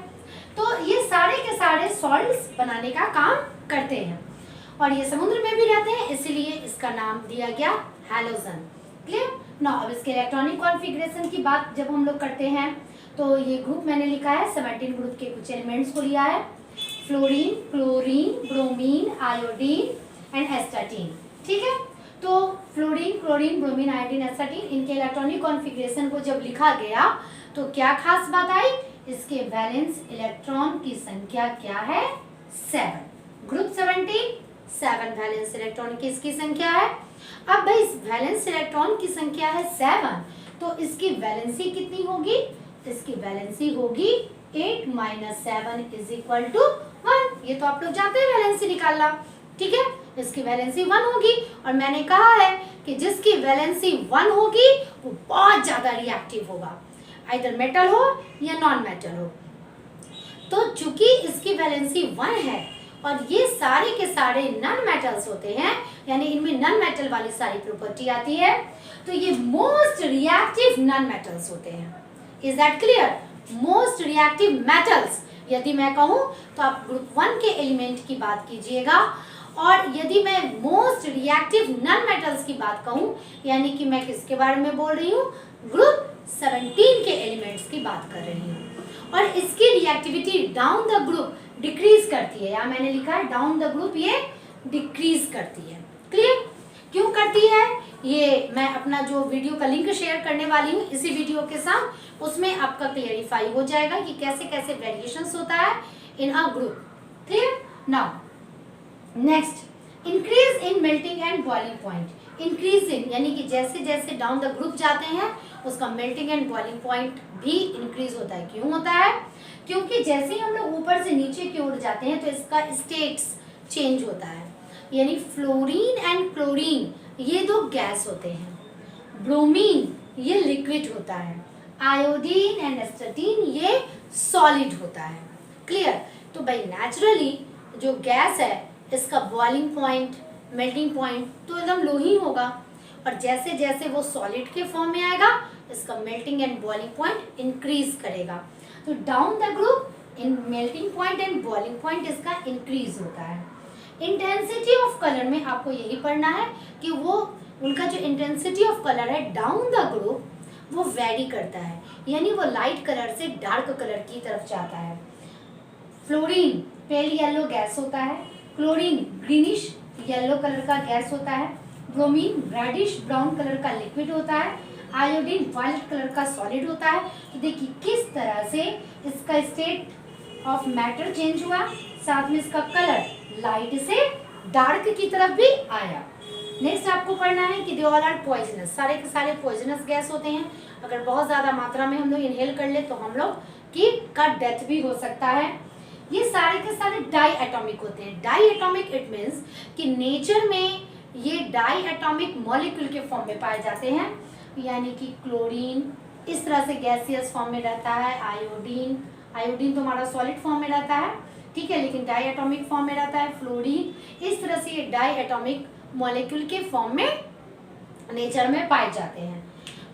तो ये सारे के सारे सॉल्ट्स बनाने का काम करते हैं और ये समुद्र में भी रहते हैं, इसीलिए इसका नाम दिया गया हैलोजन, क्लियर। नाउ अब इसके इलेक्ट्रॉनिक कॉन्फ़िगरेशन की बात जब हम लोग करते हैं तो ये ग्रुप मैंने लिखा है, 17 ग्रुप के कुछ एलिमेंट्स को लिया है, fluorine, chlorine, bromine, iodine and astatine, ठीक है। तो fluorine, chlorine, bromine, iodine, astatine, इनके इलेक्ट्रॉनिक कॉन्फ़िगरेशन को जब लिखा गया तो क्या खास बात आई, इसके वैलेंस इलेक्ट्रॉन की संख्या क्या है, 7। ग्रुप 17, 7 वैलेंस इलेक्ट्रॉन की इसकी संख्या है। अब भाई इस वैलेंस इलेक्ट्रॉन की संख्या है 7, तो इसकी वैलेंसी कितनी होगी, इसकी वैलेंसी होगी 8 - 7 = 1। ये तो आप लोग जानते हैं वैलेंसी निकालना, ठीक है। इसकी वैलेंसी 1 होगी और मैंने कहा है कि जिसकी वैलेंसी 1 होगी वो बहुत ज्यादा रिएक्टिव होगा, आइदर मेटल हो या नॉन मेटल हो। तो चूंकि इसकी वैलेंसी 1 है और ये सारे के सारे नॉन मेटल्स होते हैं, यानी इनमें नॉन मेटल वाली सारी प्रॉपर्टी आती है, तो ये मोस्ट रिएक्टिव नॉन मेटल्स होते हैं। Is that clear? Most reactive metals यदि मैं कहूं तो आप ग्रुप 1 के एलिमेंट की बात कीजिएगा, और यदि मैं मोस्ट रिएक्टिव नॉन मेटल्स की बात कहूं, यानी कि मैं किसके बारे में बोल रही हूं, ग्रुप 17 के एलिमेंट्स की बात कर रही हूँ। और इसकी reactivity down the group decrease करती है, या मैंने लिखा है डाउन द ग्रुप ये डिक्रीज करती है, क्लियर। क्यों करती है, ये मैं अपना जो वीडियो का लिंक शेयर करने वाली हूँ इसी वीडियो के साथ, उसमें आपका क्लियरिफाई हो जाएगा कि कैसे कैसे वेरिएशंस होता है in a group, clear. Now next, increase in melting and boiling point. Increase in यानी कि जैसे जैसे डाउन द ग्रुप जाते हैं उसका मेल्टिंग एंड बॉइलिंग पॉइंट भी इंक्रीज होता है। क्यों होता है, क्योंकि जैसे ही हम लोग ऊपर से नीचे की ओर जाते हैं तो इसका स्टेट्स चेंज होता है, यानी फ्लोरीन एंड क्लोरीन ये दो गैस होते हैं, ब्रोमीन ये लिक्विड होता है, आयोडीन एंड एस्टाटीन ये सॉलिड होता है, क्लियर। तो भाई नेचुरली जो गैस है इसका बॉइलिंग पॉइंट, मेल्टिंग पॉइंट तो एकदम लो ही होगा, और जैसे जैसे वो सॉलिड के फॉर्म में आएगा इसका melting and boiling point increase करेगा। तो down the group in melting point and boiling point इसका इंक्रीज होता है। इंटेंसिटी ऑफ कलर में आपको यही पढ़ना है कि वो उनका जो इंटेंसिटी ऑफ कलर है डाउन द ग्रुप वो वेरी करता है, यानी वो लाइट कलर से डार्क कलर की तरफ जाता है। फ्लोरीन पेल येलो गैस होता है, क्लोरीन ग्रीनिश येलो कलर का गैस होता है, ब्रोमीन रेडिश ब्राउन कलर का लिक्विड होता है, आयोडीन वायलेट कलर का सॉलिड होता है। तो देखिए किस तरह से इसका स्टेट ऑफ मैटर चेंज हुआ, साथ में इसका कलर लाइट से डार्क की तरफ भी आया। नेक्स्ट आपको पढ़ना है कि दे ऑल आर पॉइजनस, सारे के सारे पॉइजनस गैस होते हैं। अगर बहुत ज़्यादा मात्रा में हम लोग इनहेल कर ले तो हम लोग की का डेथ भी हो सकता है। ये सारे के सारे डाई एटॉमिक होते हैं। डाई एटॉमिक इट मीन्स कि नेचर में ये डाई एटॉमिक मॉलिक्यूल के फॉर्म में पाए जाते हैं, यानी कि क्लोरीन इस तरह से गैसियस फॉर्म में रहता है, आयोडीन तो हमारा सॉलिड फॉर्म में रहता है, ठीक है, लेकिन डाई एटॉमिक फॉर्म में रहता है। फ्लोरीन इस तरह से ये डाई एटॉमिक मॉलिक्यूल के फॉर्म में नेचर में पाए जाते हैं,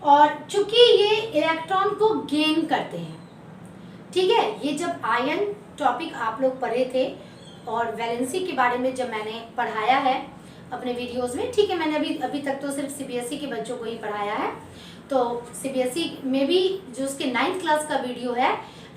और चूंकि ये इलेक्ट्रॉन को गेन करते हैं, ठीक है। ये जब आयन टॉपिक आप लोग पढ़े थे और वैलेंसी के बारे में जब मैंने पढ़ाया है अपने वीडियोस में, ठीक है, मैंने अभी तक तो सिर्फ सीबीएसई के बच्चों को ही पढ़ाया है। तो सीबीएसई में भी जो उसके 9th क्लास का वीडियो है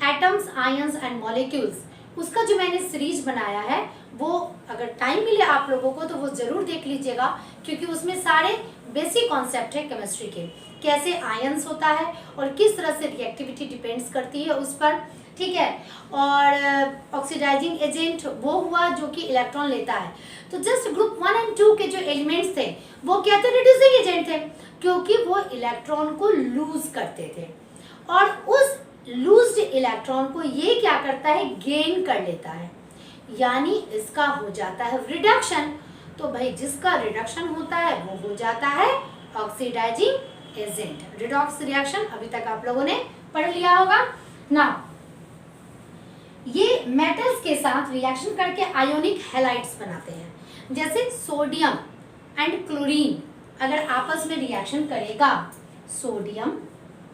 एटम्स आयंस एंड मॉलिक्यूल्स, उसका जो मैंने सीरीज बनाया है वो अगर टाइम मिले आप लोगों को तो वो ज़रूर देख लीजिएगा, क्योंकि उसमें सारे बेसिक कॉन्सेप्ट है केमिस्ट्री के, कैसे आयंस होता है और किस तरह से रिएक्टिविटी डिपेंड्स करती है उस पर, ठीक है। और ऑक्सीडाइजिंग एजेंट वो हुआ जो कि इलेक्ट्रॉन लेता है। तो जस्ट ग्रुप 1 और 2 के जो एलिमेंट्स थे वो क्या थे, रिड्यूसिंग एजेंट थे, क्योंकि वो इलेक्ट्रॉन को लूज करते थे, और उस लूज्ड इलेक्ट्रॉन को ये क्या करता है, गेन कर लेता है। यानी इसका हो जाता है रिडक्शन। तो भाई जिसका रिडक्शन होता है वो हो जाता है ऑक्सीडाइजिंग एजेंट। रिडॉक्स रिएक्शन अभी तक आप लोगों ने पढ़ लिया होगा ना। ये मेटल्स के साथ रिएक्शन करके आयोनिक हैलाइड्स बनाते हैं। जैसे सोडियम एंड क्लोरीन अगर आपस में रिएक्शन करेगा, सोडियम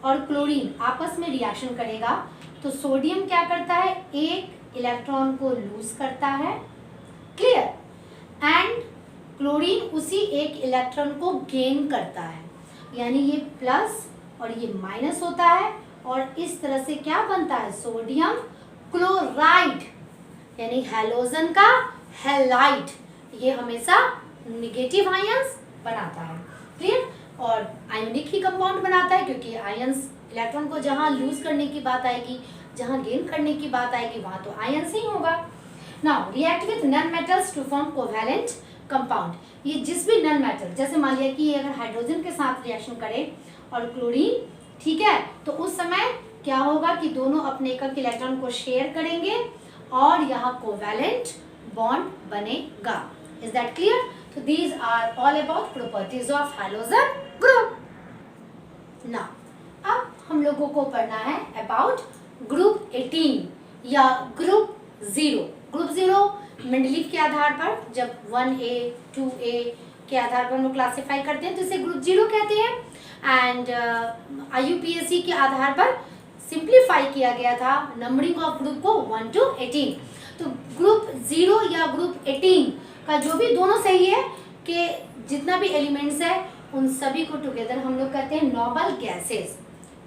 और क्लोरीन आपस में रिएक्शन करेगा तो सोडियम क्या करता है, एक इलेक्ट्रॉन को लूज करता है, क्लियर, एंड क्लोरीन उसी एक इलेक्ट्रॉन को गेन करता है, यानी ये प्लस और ये माइनस होता है और इस तरह से क्या बनता है, सोडियम क्लोराइड, यानी हैलोजन का हैलाइड। ये हमेशा नेगेटिव आयंस बनाता है, क्लियर, और आयोनिक ही कंपाउंड बनाता है क्योंकि आयंस इलेक्ट्रॉन को जहां लूज करने की बात आएगी, जहां गेन करने की बात आएगी, वहां तो आयंस ही होगा। Now react with non metals to form covalent compound. ये जिस भी नॉन मेटल, जैसे मान लिया कि अगर हाइड्रोजन के साथ रिएक्शन करे और क्लोरीन, ठीक है, तो उस समय क्या होगा कि दोनों अपने एक इलेक्ट्रॉन को शेयर करेंगे और यहाँ कोवैलेंट बॉन्ड बनेगा। Is that clear? So these are all about properties of halogen group. Now, अब हम लोगों को पढ़ना है about group 18 या group 0। group 0 मेंडलीव के आधार पर जब 1A 2A के आधार पर हम लोग क्लासीफाई करते हैं तो इसे ग्रुप 0 कहते हैं। एंड IUPAC के आधार पर सिंप्लीफाई किया गया था नंबरिंग ऑफ ग्रुप को 1 to 18। तो ग्रुप 0 या ग्रुप 18 का जो भी दोनों सही है कि जितना भी एलिमेंट्स है उन सभी को टुगेदर हम लोग कहते हैं नोबल गैसेस।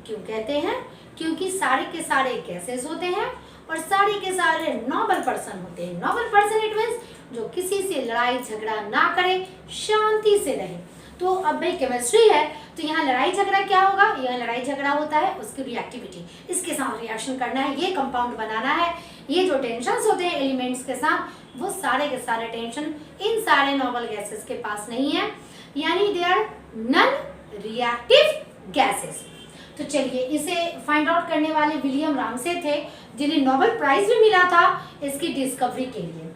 क्यों कहते हैं? क्योंकि सारे के सारे गैसेस होते हैं और सारे के सारे नोबल पर्सन होते हैं। नोबल पर्सन इट मींस जो किसी से लड़ाई झगड़ा ना करे, शांति से रहे। तो अब भाई केमिस्ट्री है तो यहाँ लड़ाई झगड़ा क्या होगा, यहाँ लड़ाई झगड़ा होता है उसकी रिएक्टिविटी, इसके साथ रिएक्शन करना है, ये कंपाउंड बनाना है। ये जो टेंशन्स होते हैं एलिमेंट्स के साथ वो सारे के सारे टेंशन इन सारे नोबल गैसेस के पास नहीं है, यानी they are non reactive gases. तो चलिए इसे फाइंड आउट करने वाले विलियम रामसे थे जिन्हें नोबेल प्राइज भी मिला था इसकी डिस्कवरी के लिए।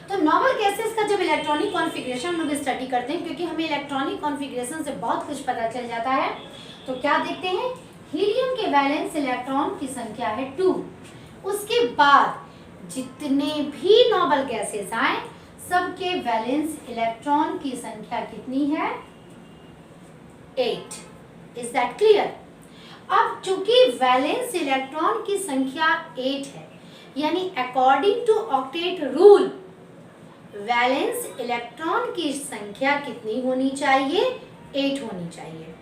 तो नोबेल गैसेस का जब इलेक्ट्रॉनिक कॉन्फ़िगरेशन हम लोग स्टडी करते हैं, क्योंकि हमें इलेक्ट्रॉनिक कॉन्फ़िगरेशन से बहुत कुछ पता चल जाता है, तो क्या देखते हैं, हीलियम के वैलेंस इलेक्ट्रॉन की संख्या है 2। उसके बाद जितने भी नोबेल गैसेस आए सबके वैलेंस इलेक्ट्रॉन की संख्या कितनी है, 8। Is that clear? अब चूंकि वैलेंस इलेक्ट्रॉन की संख्या 8 है, यानी according to octet rule valence electron की संख्या कितनी होनी चाहिए, 8 होनी चाहिए।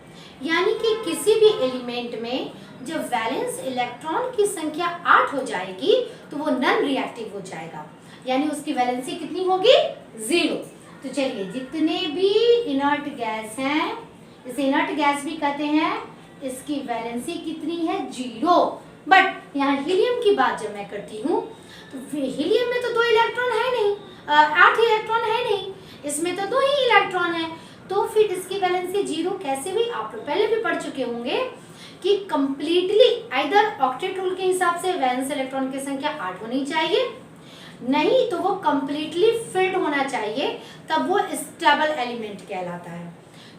यानी कि किसी भी एलिमेंट में जब वैलेंस इलेक्ट्रॉन की संख्या 8 हो जाएगी तो वो नॉन रिएक्टिव हो जाएगा, यानी उसकी वैलेंसी कितनी होगी, 0। तो चलिए जितने भी इनर्ट गैस हैं, इसे इनर्ट गैस भी कहते हैं, इसकी वैलेंसी कितनी है, 0। बट यहाँ हीलियम की बात जब मैं करती हूँ तो हीलियम में तो 2 इलेक्ट्रॉन है नहीं, 8 इलेक्ट्रॉन है नहीं, इसमें तो 2 ही इलेक्ट्रॉन है। तो फिर इसकी वैलेंसी 0 कैसे हुई? आप लोग पहले भी पढ़ चुके होंगे कि कंप्लीटली आइदर ऑक्टेट रूल के हिसाब से वैलेंस इलेक्ट्रॉन की संख्या 8 होनी चाहिए, नहीं तो वो कंप्लीटली फिल्ड होना चाहिए, तब वो स्टेबल एलिमेंट कहलाता है।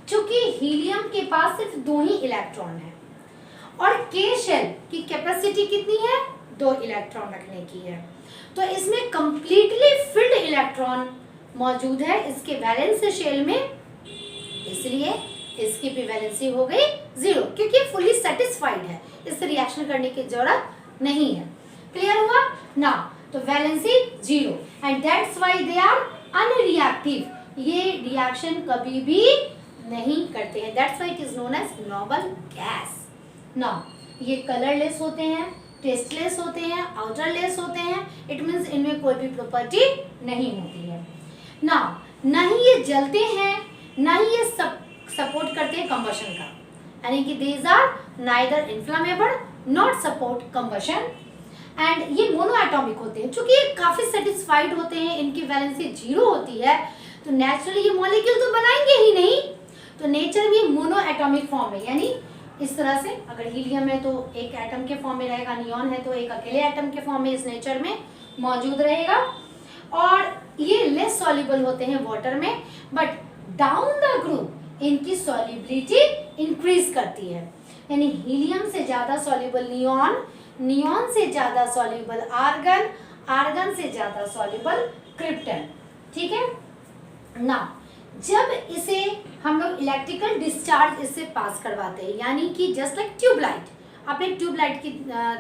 चूंकि हीलियम के पास सिर्फ 2 ही इलेक्ट्रॉन है और के शेल की कैपेसिटी कितनी है, 2 इलेक्ट्रॉन रखने की है, तो इसमें कंप्लीटली फिल्ड इलेक्ट्रॉन मौजूद है इसके वैलेंस शेल में, इसलिए इसकी भी वैलेंसी हो गई 0, क्योंकि फुली सेटिस्फाइड है, इससे रिएक्शन करने की जरूरत नहीं है। क्लियर हुआ ना? तो valency 0 and that's why they are unreactive. ये रिएक्शन कभी भी नहीं करते हैं, that's why it is known as noble gas. Now ये कलरलेस होते हैं, टेस्टलेस होते हैं, आउटरलेस होते हैं, इट मींस इनमें कोई भी प्रॉपर्टी नहीं होती है। नाउ ना ही ये जलते हैं ना ही ये सपोर्ट करते हैं कंबशन का, यानी कि these are neither inflammable not support combustion and ये मोनो एटॉमिक होते हैं। चूंकि ये काफी सेटिस्फाइड होते हैं, इनकी वैलेंसी 0 होती है, तो नेचुरली ये मॉलिक्यूल तो बनाएंगे ही नहीं, तो नेचर में मोनो एटॉमिक फॉर्म है, यानी इस तरह से अगर हीलियम है तो एक एटम के फॉर्म में रहेगा, नियॉन है तो एक अकेले एटम के फॉर्म में इस नेचर में, मौजूद रहेगा और ये लेस सॉल्युबल होते हैं वाटर में, बट डाउन द ग्रुप इनकी सॉल्युबिलिटी इंक्रीज करती है। यानी हीलियम से ज्यादा सॉल्युबल नियॉन, नियॉन से ज्यादा सॉल्युबल आर्गन, आर्गन से ज्यादा सॉल्युबल क्रिप्टन। ठीक है ना, जब इसे हम लोग इलेक्ट्रिकल डिस्चार्ज इससे पास करवाते हैं, यानी कि जस्ट लाइक ट्यूबलाइट, आप एक ट्यूबलाइट की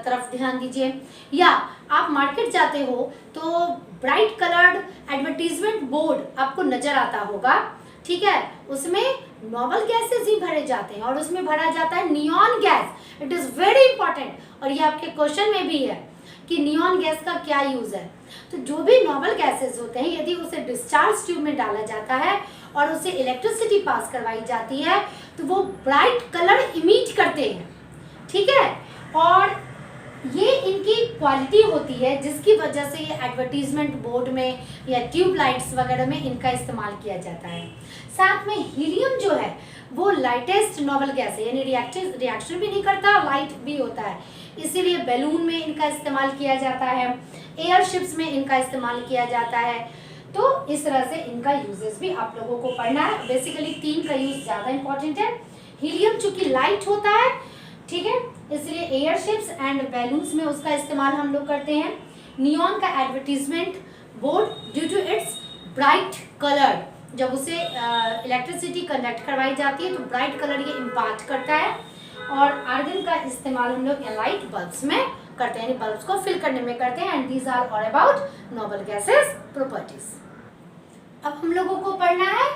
तरफ ध्यान दीजिए, या आप मार्केट जाते हो तो ब्राइट कलर्ड एडवर्टीजमेंट बोर्ड आपको नजर आता होगा। ठीक है, उसमें नोबल गैसेस ही भरे जाते हैं और उसमें भरा जाता है neon gas. It is very important, और ये आपके क्वेश्चन में भी है कि नियॉन गैस का क्या यूज है। तो जो भी नोबल गैसेस होते हैं, यदि उसे डिस्चार्ज ट्यूब में डाला जाता है और उसे इलेक्ट्रिसिटी पास करवाई जाती है तो वो ब्राइट कलर इमिट करते हैं। ठीक है, और ये इनकी क्वालिटी होती है जिसकी वजह से ये एडवर्टीजमेंट बोर्ड में या ट्यूब लाइट्स वगैरह में इनका इस्तेमाल किया जाता है। साथ में हीलियम जो है वो लाइटेस्ट नोबल गैस है, यानी रिएक्शन भी नहीं करता, लाइट भी होता है, इसीलिए बैलून में इनका इस्तेमाल किया जाता है, एयरशिप्स में इनका इस्तेमाल किया जाता है। तो इस तरह से इनका यूजेस भी आप लोगों को पढ़ना है। बेसिकली 3 का यूज ज्यादा इंपॉर्टेंट है। हीलियम चूंकि लाइट होता है, ठीक है, इसलिए एयरशिप्स एंड बैलून्स में उसका इस्तेमाल हम लोग करते हैं। नियॉन का advertisement board due to its bright colour, जब उसे इलेक्ट्रिसिटी कनेक्ट करवाई जाती है तो ब्राइट कलर ये इम्पार्ट करता है। और आर्गन का इस्तेमाल हम लोग लाइट बल्ब्स में करते हैं, यानी बल्ब्स को फिल करने में करते हैं। And these are all about noble gases properties. अब हम लोगों को पढ़ना है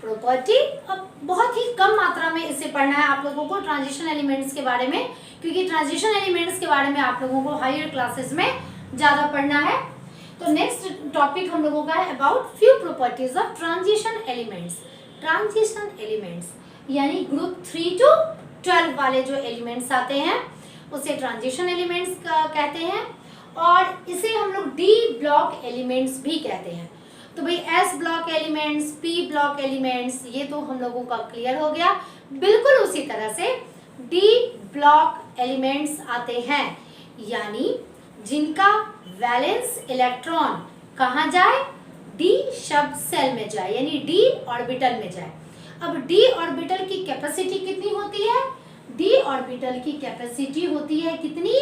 प्रॉपर्टी। अब बहुत ही कम मात्रा में इसे पढ़ना है आप लोगों को ट्रांजिशन एलिमेंट्स के बारे में, क्योंकि ट्रांजिशन एलिमेंट्स के बारे में आप लोगों को हायर क्लासेस में ज्यादा पढ़ना है। तो नेक्स्ट टॉपिक हम लोगों का है about few properties of transition elements. Transition elements यानी ग्रुप 3 to 12 वाले जो एलिमेंट्स आते हैं उसे ट्रांजिशन एलिमेंट्स कहते हैं, और इसे हम लोग डी ब्लॉक एलिमेंट्स भी कहते हैं। तो भाई S block elements, P block elements, ये तो हम लोगों का क्लियर हो गया। बिल्कुल उसी तरह से डी ब्लॉक एलिमेंट्स आते हैं, यानी जिनका वैलेंस इलेक्ट्रॉन कहाँ जाए, डी शब्द सेल में जाए, यानी डी ऑर्बिटल में जाए। अब डी ऑर्बिटल की कैपेसिटी कितनी होती है, डी ऑर्बिटल की कैपेसिटी होती है कितनी,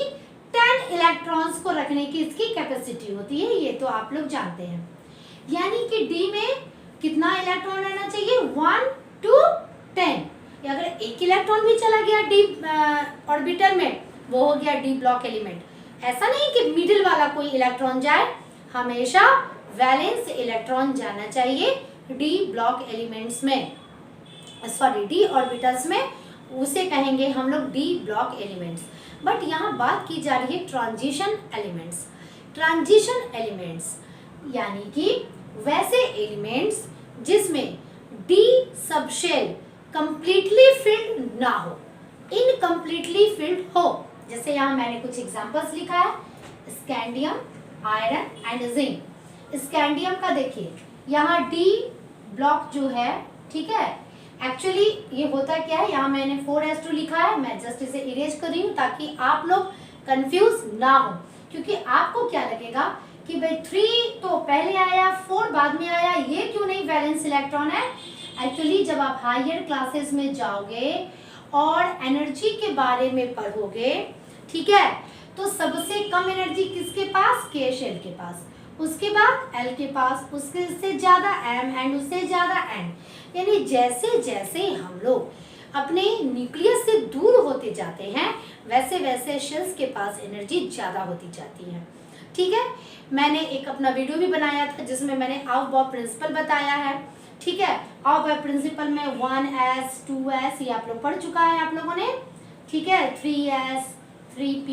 10 इलेक्ट्रॉन्स को रखने की इसकी कैपेसिटी होती है, ये तो आप लोग जानते हैं। यानी कि डी में कितना इलेक्ट्रॉन रहना चाहिए, 1 to 10। अगर एक इलेक्ट्रॉन भी चला गया डी ऑर्बिटल में, वो हो गया डी ब्लॉक एलिमेंट। ऐसा नहीं कि मिडिल वाला कोई इलेक्ट्रॉन जाए, हमेशा वैलेंस इलेक्ट्रॉन जाना चाहिए डी ब्लॉक एलिमेंट्स में, सॉरी डी ऑर्बिटल्स में, उसे कहेंगे हम लोग डी ब्लॉक एलिमेंट्स। बट यहाँ बात की जा रही है ट्रांजिशन एलिमेंट्स। ट्रांजिशन एलिमेंट्स यानी कि वैसे एलिमेंट्स जिसमें डी सबशेल कंप्लीटली फिल्ड ना हो, इनकम्प्लीटली फिल्ड हो। जैसे यहाँ मैंने कुछ एग्जांपल्स लिखा है, scandium, iron and zinc. Scandium का देखिए यहाँ डी ब्लॉक जो है, ठीक है, एक्चुअली ये होता क्या है, यहाँ मैंने 4s2 लिखा है, मैं जस्ट इसे इरेज कर रही हूँ ताकि आप लोग कंफ्यूज ना हो, क्योंकि आपको क्या लगेगा कि भाई 3 तो पहले आया, 4 बाद में आया, ये क्यों नहीं वैलेंस इलेक्ट्रॉन है। एक्चुअली जब आप हायर क्लासेस में जाओगे और एनर्जी के बारे में पढ़ोगे, ठीक है, तो सबसे कम एनर्जी किसके पास, के शेल के पास, उसके बाद एल के पास, उससे ज्यादा एम एंड उससे ज्यादा एन। यानी जैसे जैसे हम लोग अपने न्यूक्लियस से दूर होते जाते हैं वैसे वैसे शेल्स के पास एनर्जी ज्यादा होती जाती है। ठीक है, मैंने एक अपना वीडियो भी बनाया था जिसमें मैंने अवबॉब प्रिंसिपल बताया है। ठीक है, अवबॉब प्रिंसिपल में 1s 2s ये आप लोग पढ़ चुका है आप लोगों ने। ठीक है, 3s 3p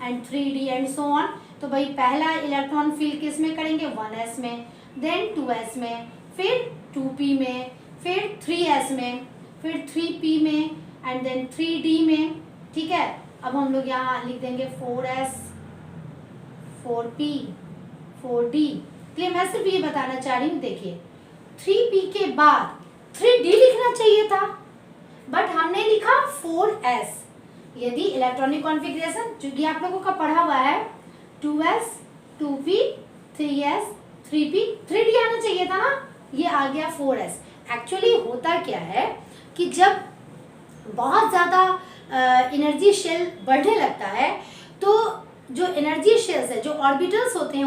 and 3d and so on. तो भाई पहला इलेक्ट्रॉन फील किस में करेंगे, 1s में, देन 2s में, फिर 2p में, फिर 3s में, फिर 3p में एंड देन 3d में। ठीक है, अब हम लोग यहाँ लिख देंगे 4s 4p 4d। तो मैं सिर्फ ये बताना चाह रही हूँ, देखिए 3p के बाद 3d लिखना चाहिए था, बट हमने लिखा 4s। यदि इलेक्ट्रॉनिक कॉन्फ़िगरेशन जो कि आप लोगों का पढ़ा हुआ है 2s 2p 3s 3p 3d आना चाहिए था ना, ये आ गया 4s। एक्चुअली होता क्या है कि जब बहुत ज़्यादा एनर्जी शेल बढ़ने लगता है तो जो एनर्जी शेल्स है, जो ऑर्बिटल्स होते हैं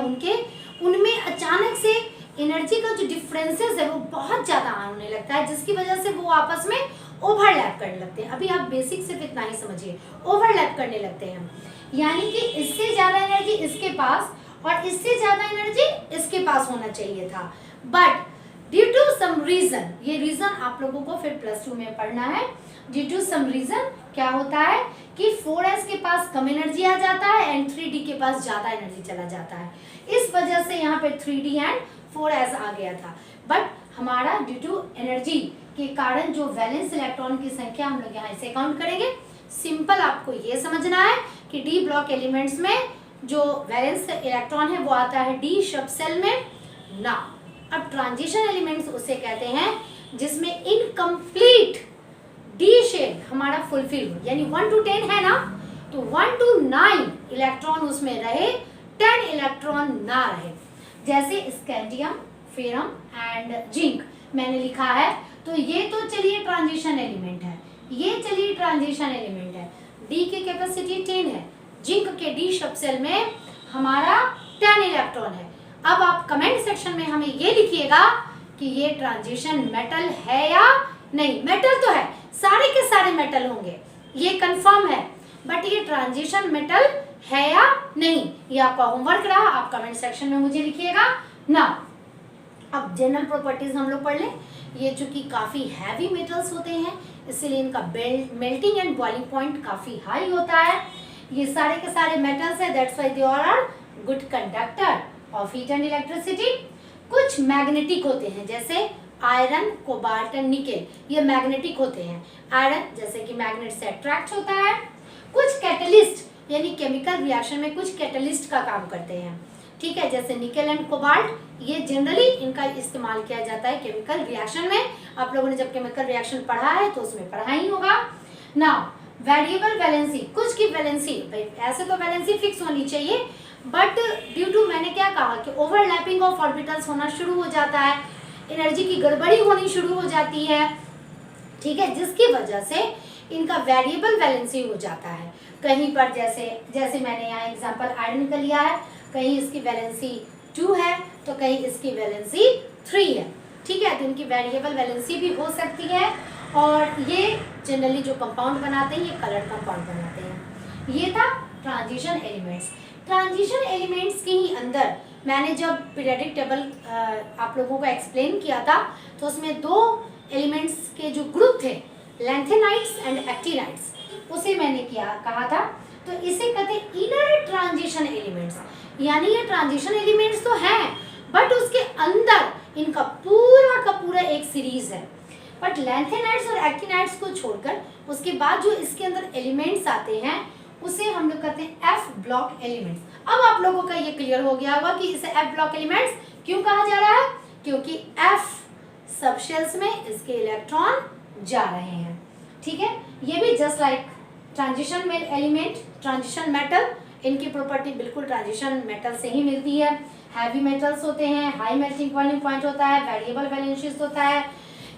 उनमें अचानक से एनर्जी का जो डिफरेंसेस है वो बहुत ज़्यादा होने लगता है, जिसकी वजह से वो आपस में ओवरलैप करने लगते हैं। अभी आप बेसिक सिर्फ इतना ही समझिए, ओवरलैप करने लगते हैं, यानी कि इससे ज़्यादा एनर्जी इसके पास और इससे ज़्यादा एनर्जी इसके पास होना चाहिए था, but due to some reason, ये रीजन आप लोगों को फिर +2 में पढ़ना है। ड्यू टू सम रीजन क्या होता है कि 4s के पास कम एनर्जी आ जाता है एंड 3d के पास ज़्यादा एनर्जी चला जाता है, इस वजह से यहाँ पे 3d एंड 4s आ गया था। बट हमारा ड्यू टू एनर्जी के कारण जो वैलेंस इलेक्ट्रॉन की संख्या हम लोग यहाँ इसे काउंट करेंगे। सिंपल आपको ये समझना है कि डी ब्लॉक एलिमेंट्स में जो वैलेंस इलेक्ट्रॉन है वो आता है डी सबसेल में ना। अब ट्रांजिशन एलिमेंट्स उसे कहते हैं जिसमें इनकम्प्लीट डी शेल हमारा फुलफिल हो, यानी 1 to 10 है ना, तो 1 to 9 इलेक्ट्रॉन उसमें रहे, 10 इलेक्ट्रॉन ना रहे, जैसे स्कैंडियम, फेरम एंड जिंक मैंने लिखा है। तो ये तो चलिए ट्रांजिशन एलिमेंट है, ये चलिए ट्रांजिशन एलिमेंट है, डी की कैपेसिटी 10 है, जिंक के डी सबसेल में हमारा 10 इलेक्ट्रॉन है। अब आप कमेंट सेक्शन में हमें ये लिखिएगा कि ये ट्रांजिशन मेटल है या नहीं। मेटल तो है, सारे के सारे मेटल होंगे, ये कंफर्म है, बट ये ट्रांजिशन मेटल है या नहीं, ये आपका होमवर्क रहा, आप कमेंट सेक्शन में मुझे लिखिएगा ना। अब जनरल प्रॉपर्टीज हम लोग पढ़ लें। ये चूंकि काफ़ी हैवी मेटल्स होते हैं इसलिए इनका मेल्टिंग एंड बॉइलिंग पॉइंट काफ़ी हाई होता है। ये सारे के सारे मेटल्स है, that's why they are good conductor of heat and electricity. कुछ मैग्नेटिक होते हैं जैसे आयरन, कोबाल्ट एंड निकेल, ये मैग्नेटिक होते हैं। आयरन जैसे कि मैग्नेट से अट्रैक्ट होता है। कुछ कैटलिस्ट यानी केमिकल रिएक्शन में कुछ कैटलिस्ट का काम करते हैं, ठीक है, जैसे निकेल एंड कोबाल्ट, ये जनरली इनका इस्तेमाल किया जाता है केमिकल रिएक्शन में। आप लोगों ने जब केमिकल रिएक्शन पढ़ा है तो उसमें पढ़ा ही होगा ना। वेरिएबल वैलेंसी, कुछ की वैलेंसी, ऐसे तो वैलेंसी फिक्स होनी चाहिए, बट ड्यू टू मैंने क्या कहा कि ओवरलैपिंग ऑफ ऑर्बिटल्स होना शुरू हो जाता है, एनर्जी की गड़बड़ी होनी शुरू हो जाती है, ठीक है, जिसकी वजह से इनका वेरिएबल वैलेंसी हो जाता है। कहीं पर जैसे मैंने यहाँ एग्जांपल आयरन का लिया है, कहीं इसकी वैलेंसी 2 है तो कहीं इसकी वैलेंसी 3 है, ठीक है, तो इनकी वेरिएबल वैलेंसी भी हो सकती है। और ये जनरली जो कंपाउंड बनाते हैं ये कलर्ड कंपाउंड बनाते हैं। ये था ट्रांजिशन एलिमेंट्स। ट्रांजिशन एलिमेंट्स के ही अंदर मैंने जब पीरियोडिक टेबल आप लोगों को एक्सप्लेन किया था तो उसमें 2 एलिमेंट्स के जो ग्रुप थे, लैंथेनाइट्स एंड एक्टिनाइट्स, उसे मैंने कहा था, तो इसे कहते हैं इनर ट्रांजिशन एलिमेंट्स। यानी ये ट्रांजिशन एलिमेंट्स तो हैं बट उसके अंदर इनका पूरा का पूरा एक सीरीज है। बट लैंथेनाइट्स और एक्टिनाइट्स को छोड़कर उसके बाद जो इसके अंदर एलिमेंट्स आते हैं उसे हम लोग कहते हैं एफ ब्लॉक एलिमेंट्स। अब आप लोगों का ये क्लियर हो गया होगा कि इसे एफ ब्लॉक एलिमेंट्स क्यों कहा जा रहा है, क्योंकि एफ सबशेल्स में इसके इलेक्ट्रॉन जा रहे हैं, ठीक है। ये भी just like transition element, transition metal, इनकी प्रॉपर्टी बिल्कुल ट्रांजिशन मेटल से ही मिलती है। हैवी मेटल्स होते हैं, हाई मेल्टिंग पॉइंट होता है, वेरिएबल वैलेंसीज होता है।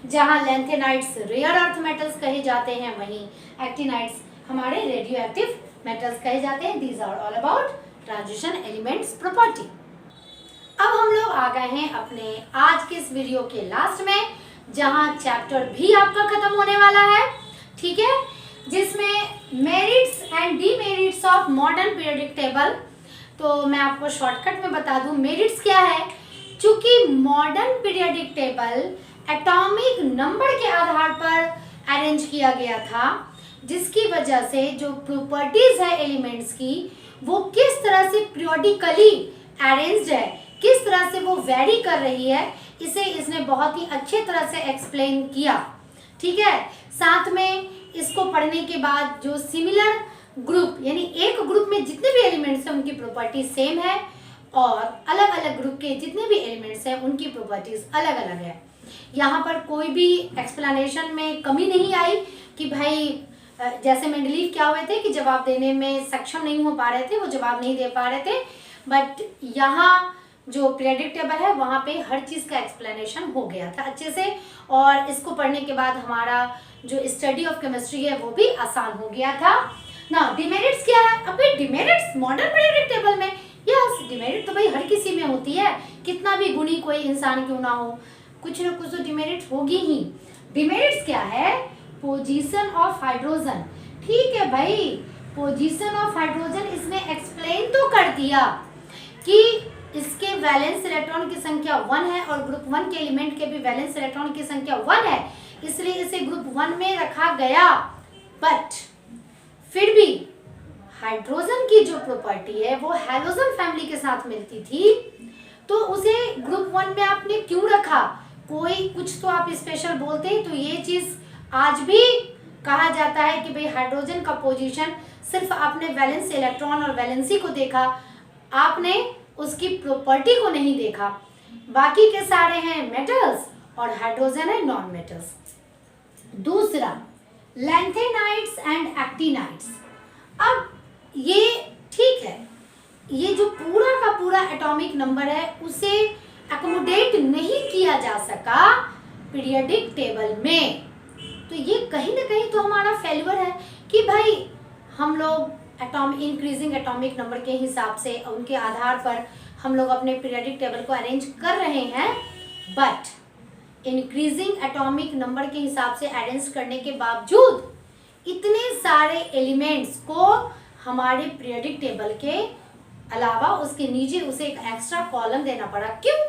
जहाँ लैंथेनाइट्स रेयर अर्थ मेटल्स कहे जाते हैं, वहीं एक्टिनाइट्स हमारे रेडियो एक्टिव मेटल्स कहे जाते हैं। These are all about transition elements property. अब हम लोग आ गए हैं अपने आज के इस वीडियो के लास्ट में, जहाँ चैप्टर भी आपका खत्म होने वाला है, ठीक है, जिसमें merits and demerits of modern periodic table. तो मैं आपको शॉर्टकट में बता दूं मेरिट्स क्या है। चूंकि modern periodic table atomic number के आधार पर अरेंज किया गया था, जिसकी वजह से जो प्रॉपर्टीज है एलिमेंट्स की वो किस तरह से पीरियोडिकली अरेंज्ड है, किस तरह से वो वेरी कर रही है, इसे इसने बहुत ही अच्छे तरह से एक्सप्लेन किया, ठीक है। साथ में इसको पढ़ने के बाद जो सिमिलर ग्रुप यानी एक ग्रुप में जितने भी एलिमेंट्स हैं उनकी प्रॉपर्टी सेम है और अलग अलग ग्रुप के जितने भी एलिमेंट्स हैं उनकी प्रॉपर्टीज अलग अलग है। यहाँ पर कोई भी एक्सप्लेनेशन में कमी नहीं आई कि भाई जैसे मेंडलीव क्या हुए थे कि जवाब देने में सक्षम नहीं हो पा रहे थे, वो जवाब नहीं दे पा रहे थे, बट यहाँ जो पीरियोडिक टेबल है वहाँ पे हर चीज़ का एक्सप्लेनेशन हो गया था अच्छे से, और इसको पढ़ने के बाद हमारा जो स्टडी ऑफ केमिस्ट्री है वो भी आसान हो गया था ना। डिमेरिट्स क्या है? अभी डिमेरिट्स मॉडर्न पीरियोडिक टेबल में, यस डिमेरिट तो भाई हर किसी में होती है, कितना भी गुणी कोई इंसान क्यों ना हो, कुछ ना कुछ तो डिमेरिट्स होगी ही। डिमेरिट्स क्या है? Position of hydrogen. ठीक है भाई, पोजीशन ऑफ हाइड्रोजन इसने एक्सप्लेन तो कर दिया कि इसके वैलेंस इलेक्ट्रॉन की संख्या 1 है और ग्रुप 1 के एलिमेंट के भी वैलेंस इलेक्ट्रॉन की संख्या 1 है, इसलिए इसे ग्रुप 1 में रखा गया। बट फिर भी हाइड्रोजन की जो प्रॉपर्टी है वो हैलोजन फैमिली के साथ मिलती थी, तो उसे ग्रुप 1 में आपने क्यों रखा? कोई कुछ तो आप स्पेशल बोलते हैं, तो ये चीज आज भी कहा जाता है कि भाई हाइड्रोजन का पोजीशन सिर्फ आपने वैलेंस इलेक्ट्रॉन और वैलेंसी को देखा, आपने उसकी प्रॉपर्टी को नहीं देखा। बाकी के सारे हैं मेटल्स और हाइड्रोजन है नॉन मेटल्स। दूसरा, लैंथेनाइड्स एंड एक्टिनाइड्स। अब ये ठीक है, ये जो पूरा का पूरा एटॉमिक नंबर है उसे अकोमोडेट नहीं किया जा सका पीरियोडिक टेबल में, तो ये कहीं ना कहीं तो हमारा फेल्यूर है कि भाई हम लोग इंक्रीजिंग एटॉमिक नंबर के हिसाब से उनके आधार पर हम लोग अपने पीरियोडिक टेबल को अरेंज कर रहे हैं, बट इंक्रीजिंग एटॉमिक नंबर के हिसाब से अरेंज करने के बावजूद इतने सारे एलिमेंट्स को हमारे पीरियोडिक टेबल के अलावा उसके नीचे उसे एक एक्स्ट्रा कॉलम देना पड़ा। क्यों?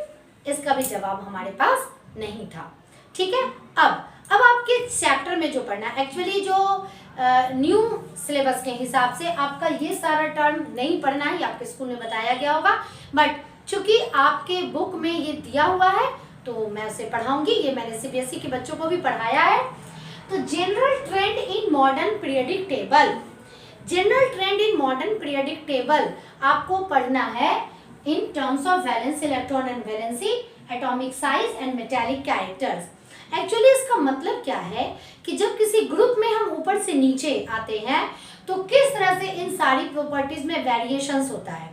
इसका भी जवाब हमारे पास नहीं था। ठीक है, अब आपके चैप्टर में जो पढ़ना है, एक्चुअली जो न्यू सिलेबस के हिसाब से आपका ये सारा टर्म नहीं पढ़ना है, ये आपके स्कूल में बताया गया होगा, बट चूंकि आपके बुक में ये दिया हुआ है तो मैं उसे पढ़ाऊंगी। ये मैंने सीबीएसई के बच्चों को भी पढ़ाया है। तो general trend in modern periodic table, general trend in modern periodic table आपको पढ़ना है in terms of valence electron and valency, atomic size and metallic characters. Actually इसका मतलब क्या है कि जब किसी ग्रुप में हम ऊपर से नीचे आते हैं तो किस तरह से इन सारी प्रॉपर्टीज में वेरिएशंस होता है,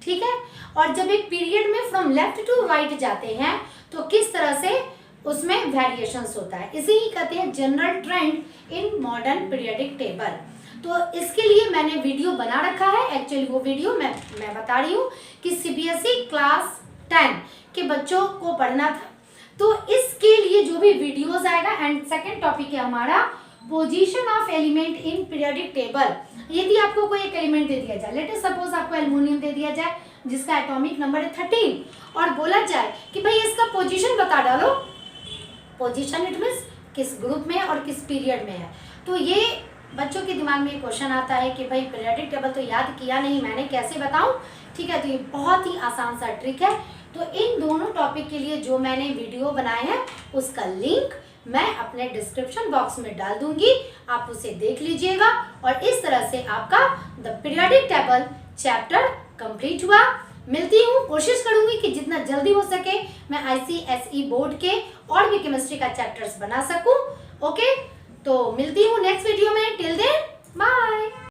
ठीक है, और जब एक पीरियड में फ्रॉम लेफ्ट टू राइट जाते हैं तो किस तरह से उसमें वेरिएशंस होता है, इसे ही कहते हैं general trend in modern periodic table. तो इसके लिए मैंने वीडियो बना रखा है, एक्चुअली वो वीडियो मैं बता रही हूँ कि सीबीएसई क्लास 10 के बच्चों को पढ़ना था, तो इसके लिए जो भी वीडियोस आएगा। एंड सेकंड टॉपिक है हमारा position of element in periodic table. यदि आपको कोई एक एलिमेंट दे दिया जाए, लेट अस सपोज आपको एल्युमिनियम दे दिया जाए जिसका एटॉमिक नंबर है 13 और बोला जाए कि भाई इसका पोजीशन बता डालो, पोजीशन इट मींस किस ग्रुप में है और किस पीरियड में है, तो ये बच्चों के दिमाग में क्वेश्चन आता है कि भाई पीरियोडिक टेबल तो याद किया नहीं मैंने, कैसे बताऊं। ठीक है, तो ये बहुत ही आसान सा ट्रिक है। तो इन दोनों टॉपिक के लिए जो मैंने वीडियो बनाए हैं उसका लिंक मैं अपने डिस्क्रिप्शन बॉक्स में डाल दूंगी, आप उसे देख लीजिएगा। और इस तरह से आपका the periodic table chapter complete हुआ। मिलती हूँ, कोशिश करूंगी कि जितना जल्दी हो सके मैं आईसीएसई बोर्ड के और भी केमिस्ट्री का चैप्टर्स बना सकूं। ओके, तो मिलती हूँ नेक्स्ट वीडियो में। Till then bye.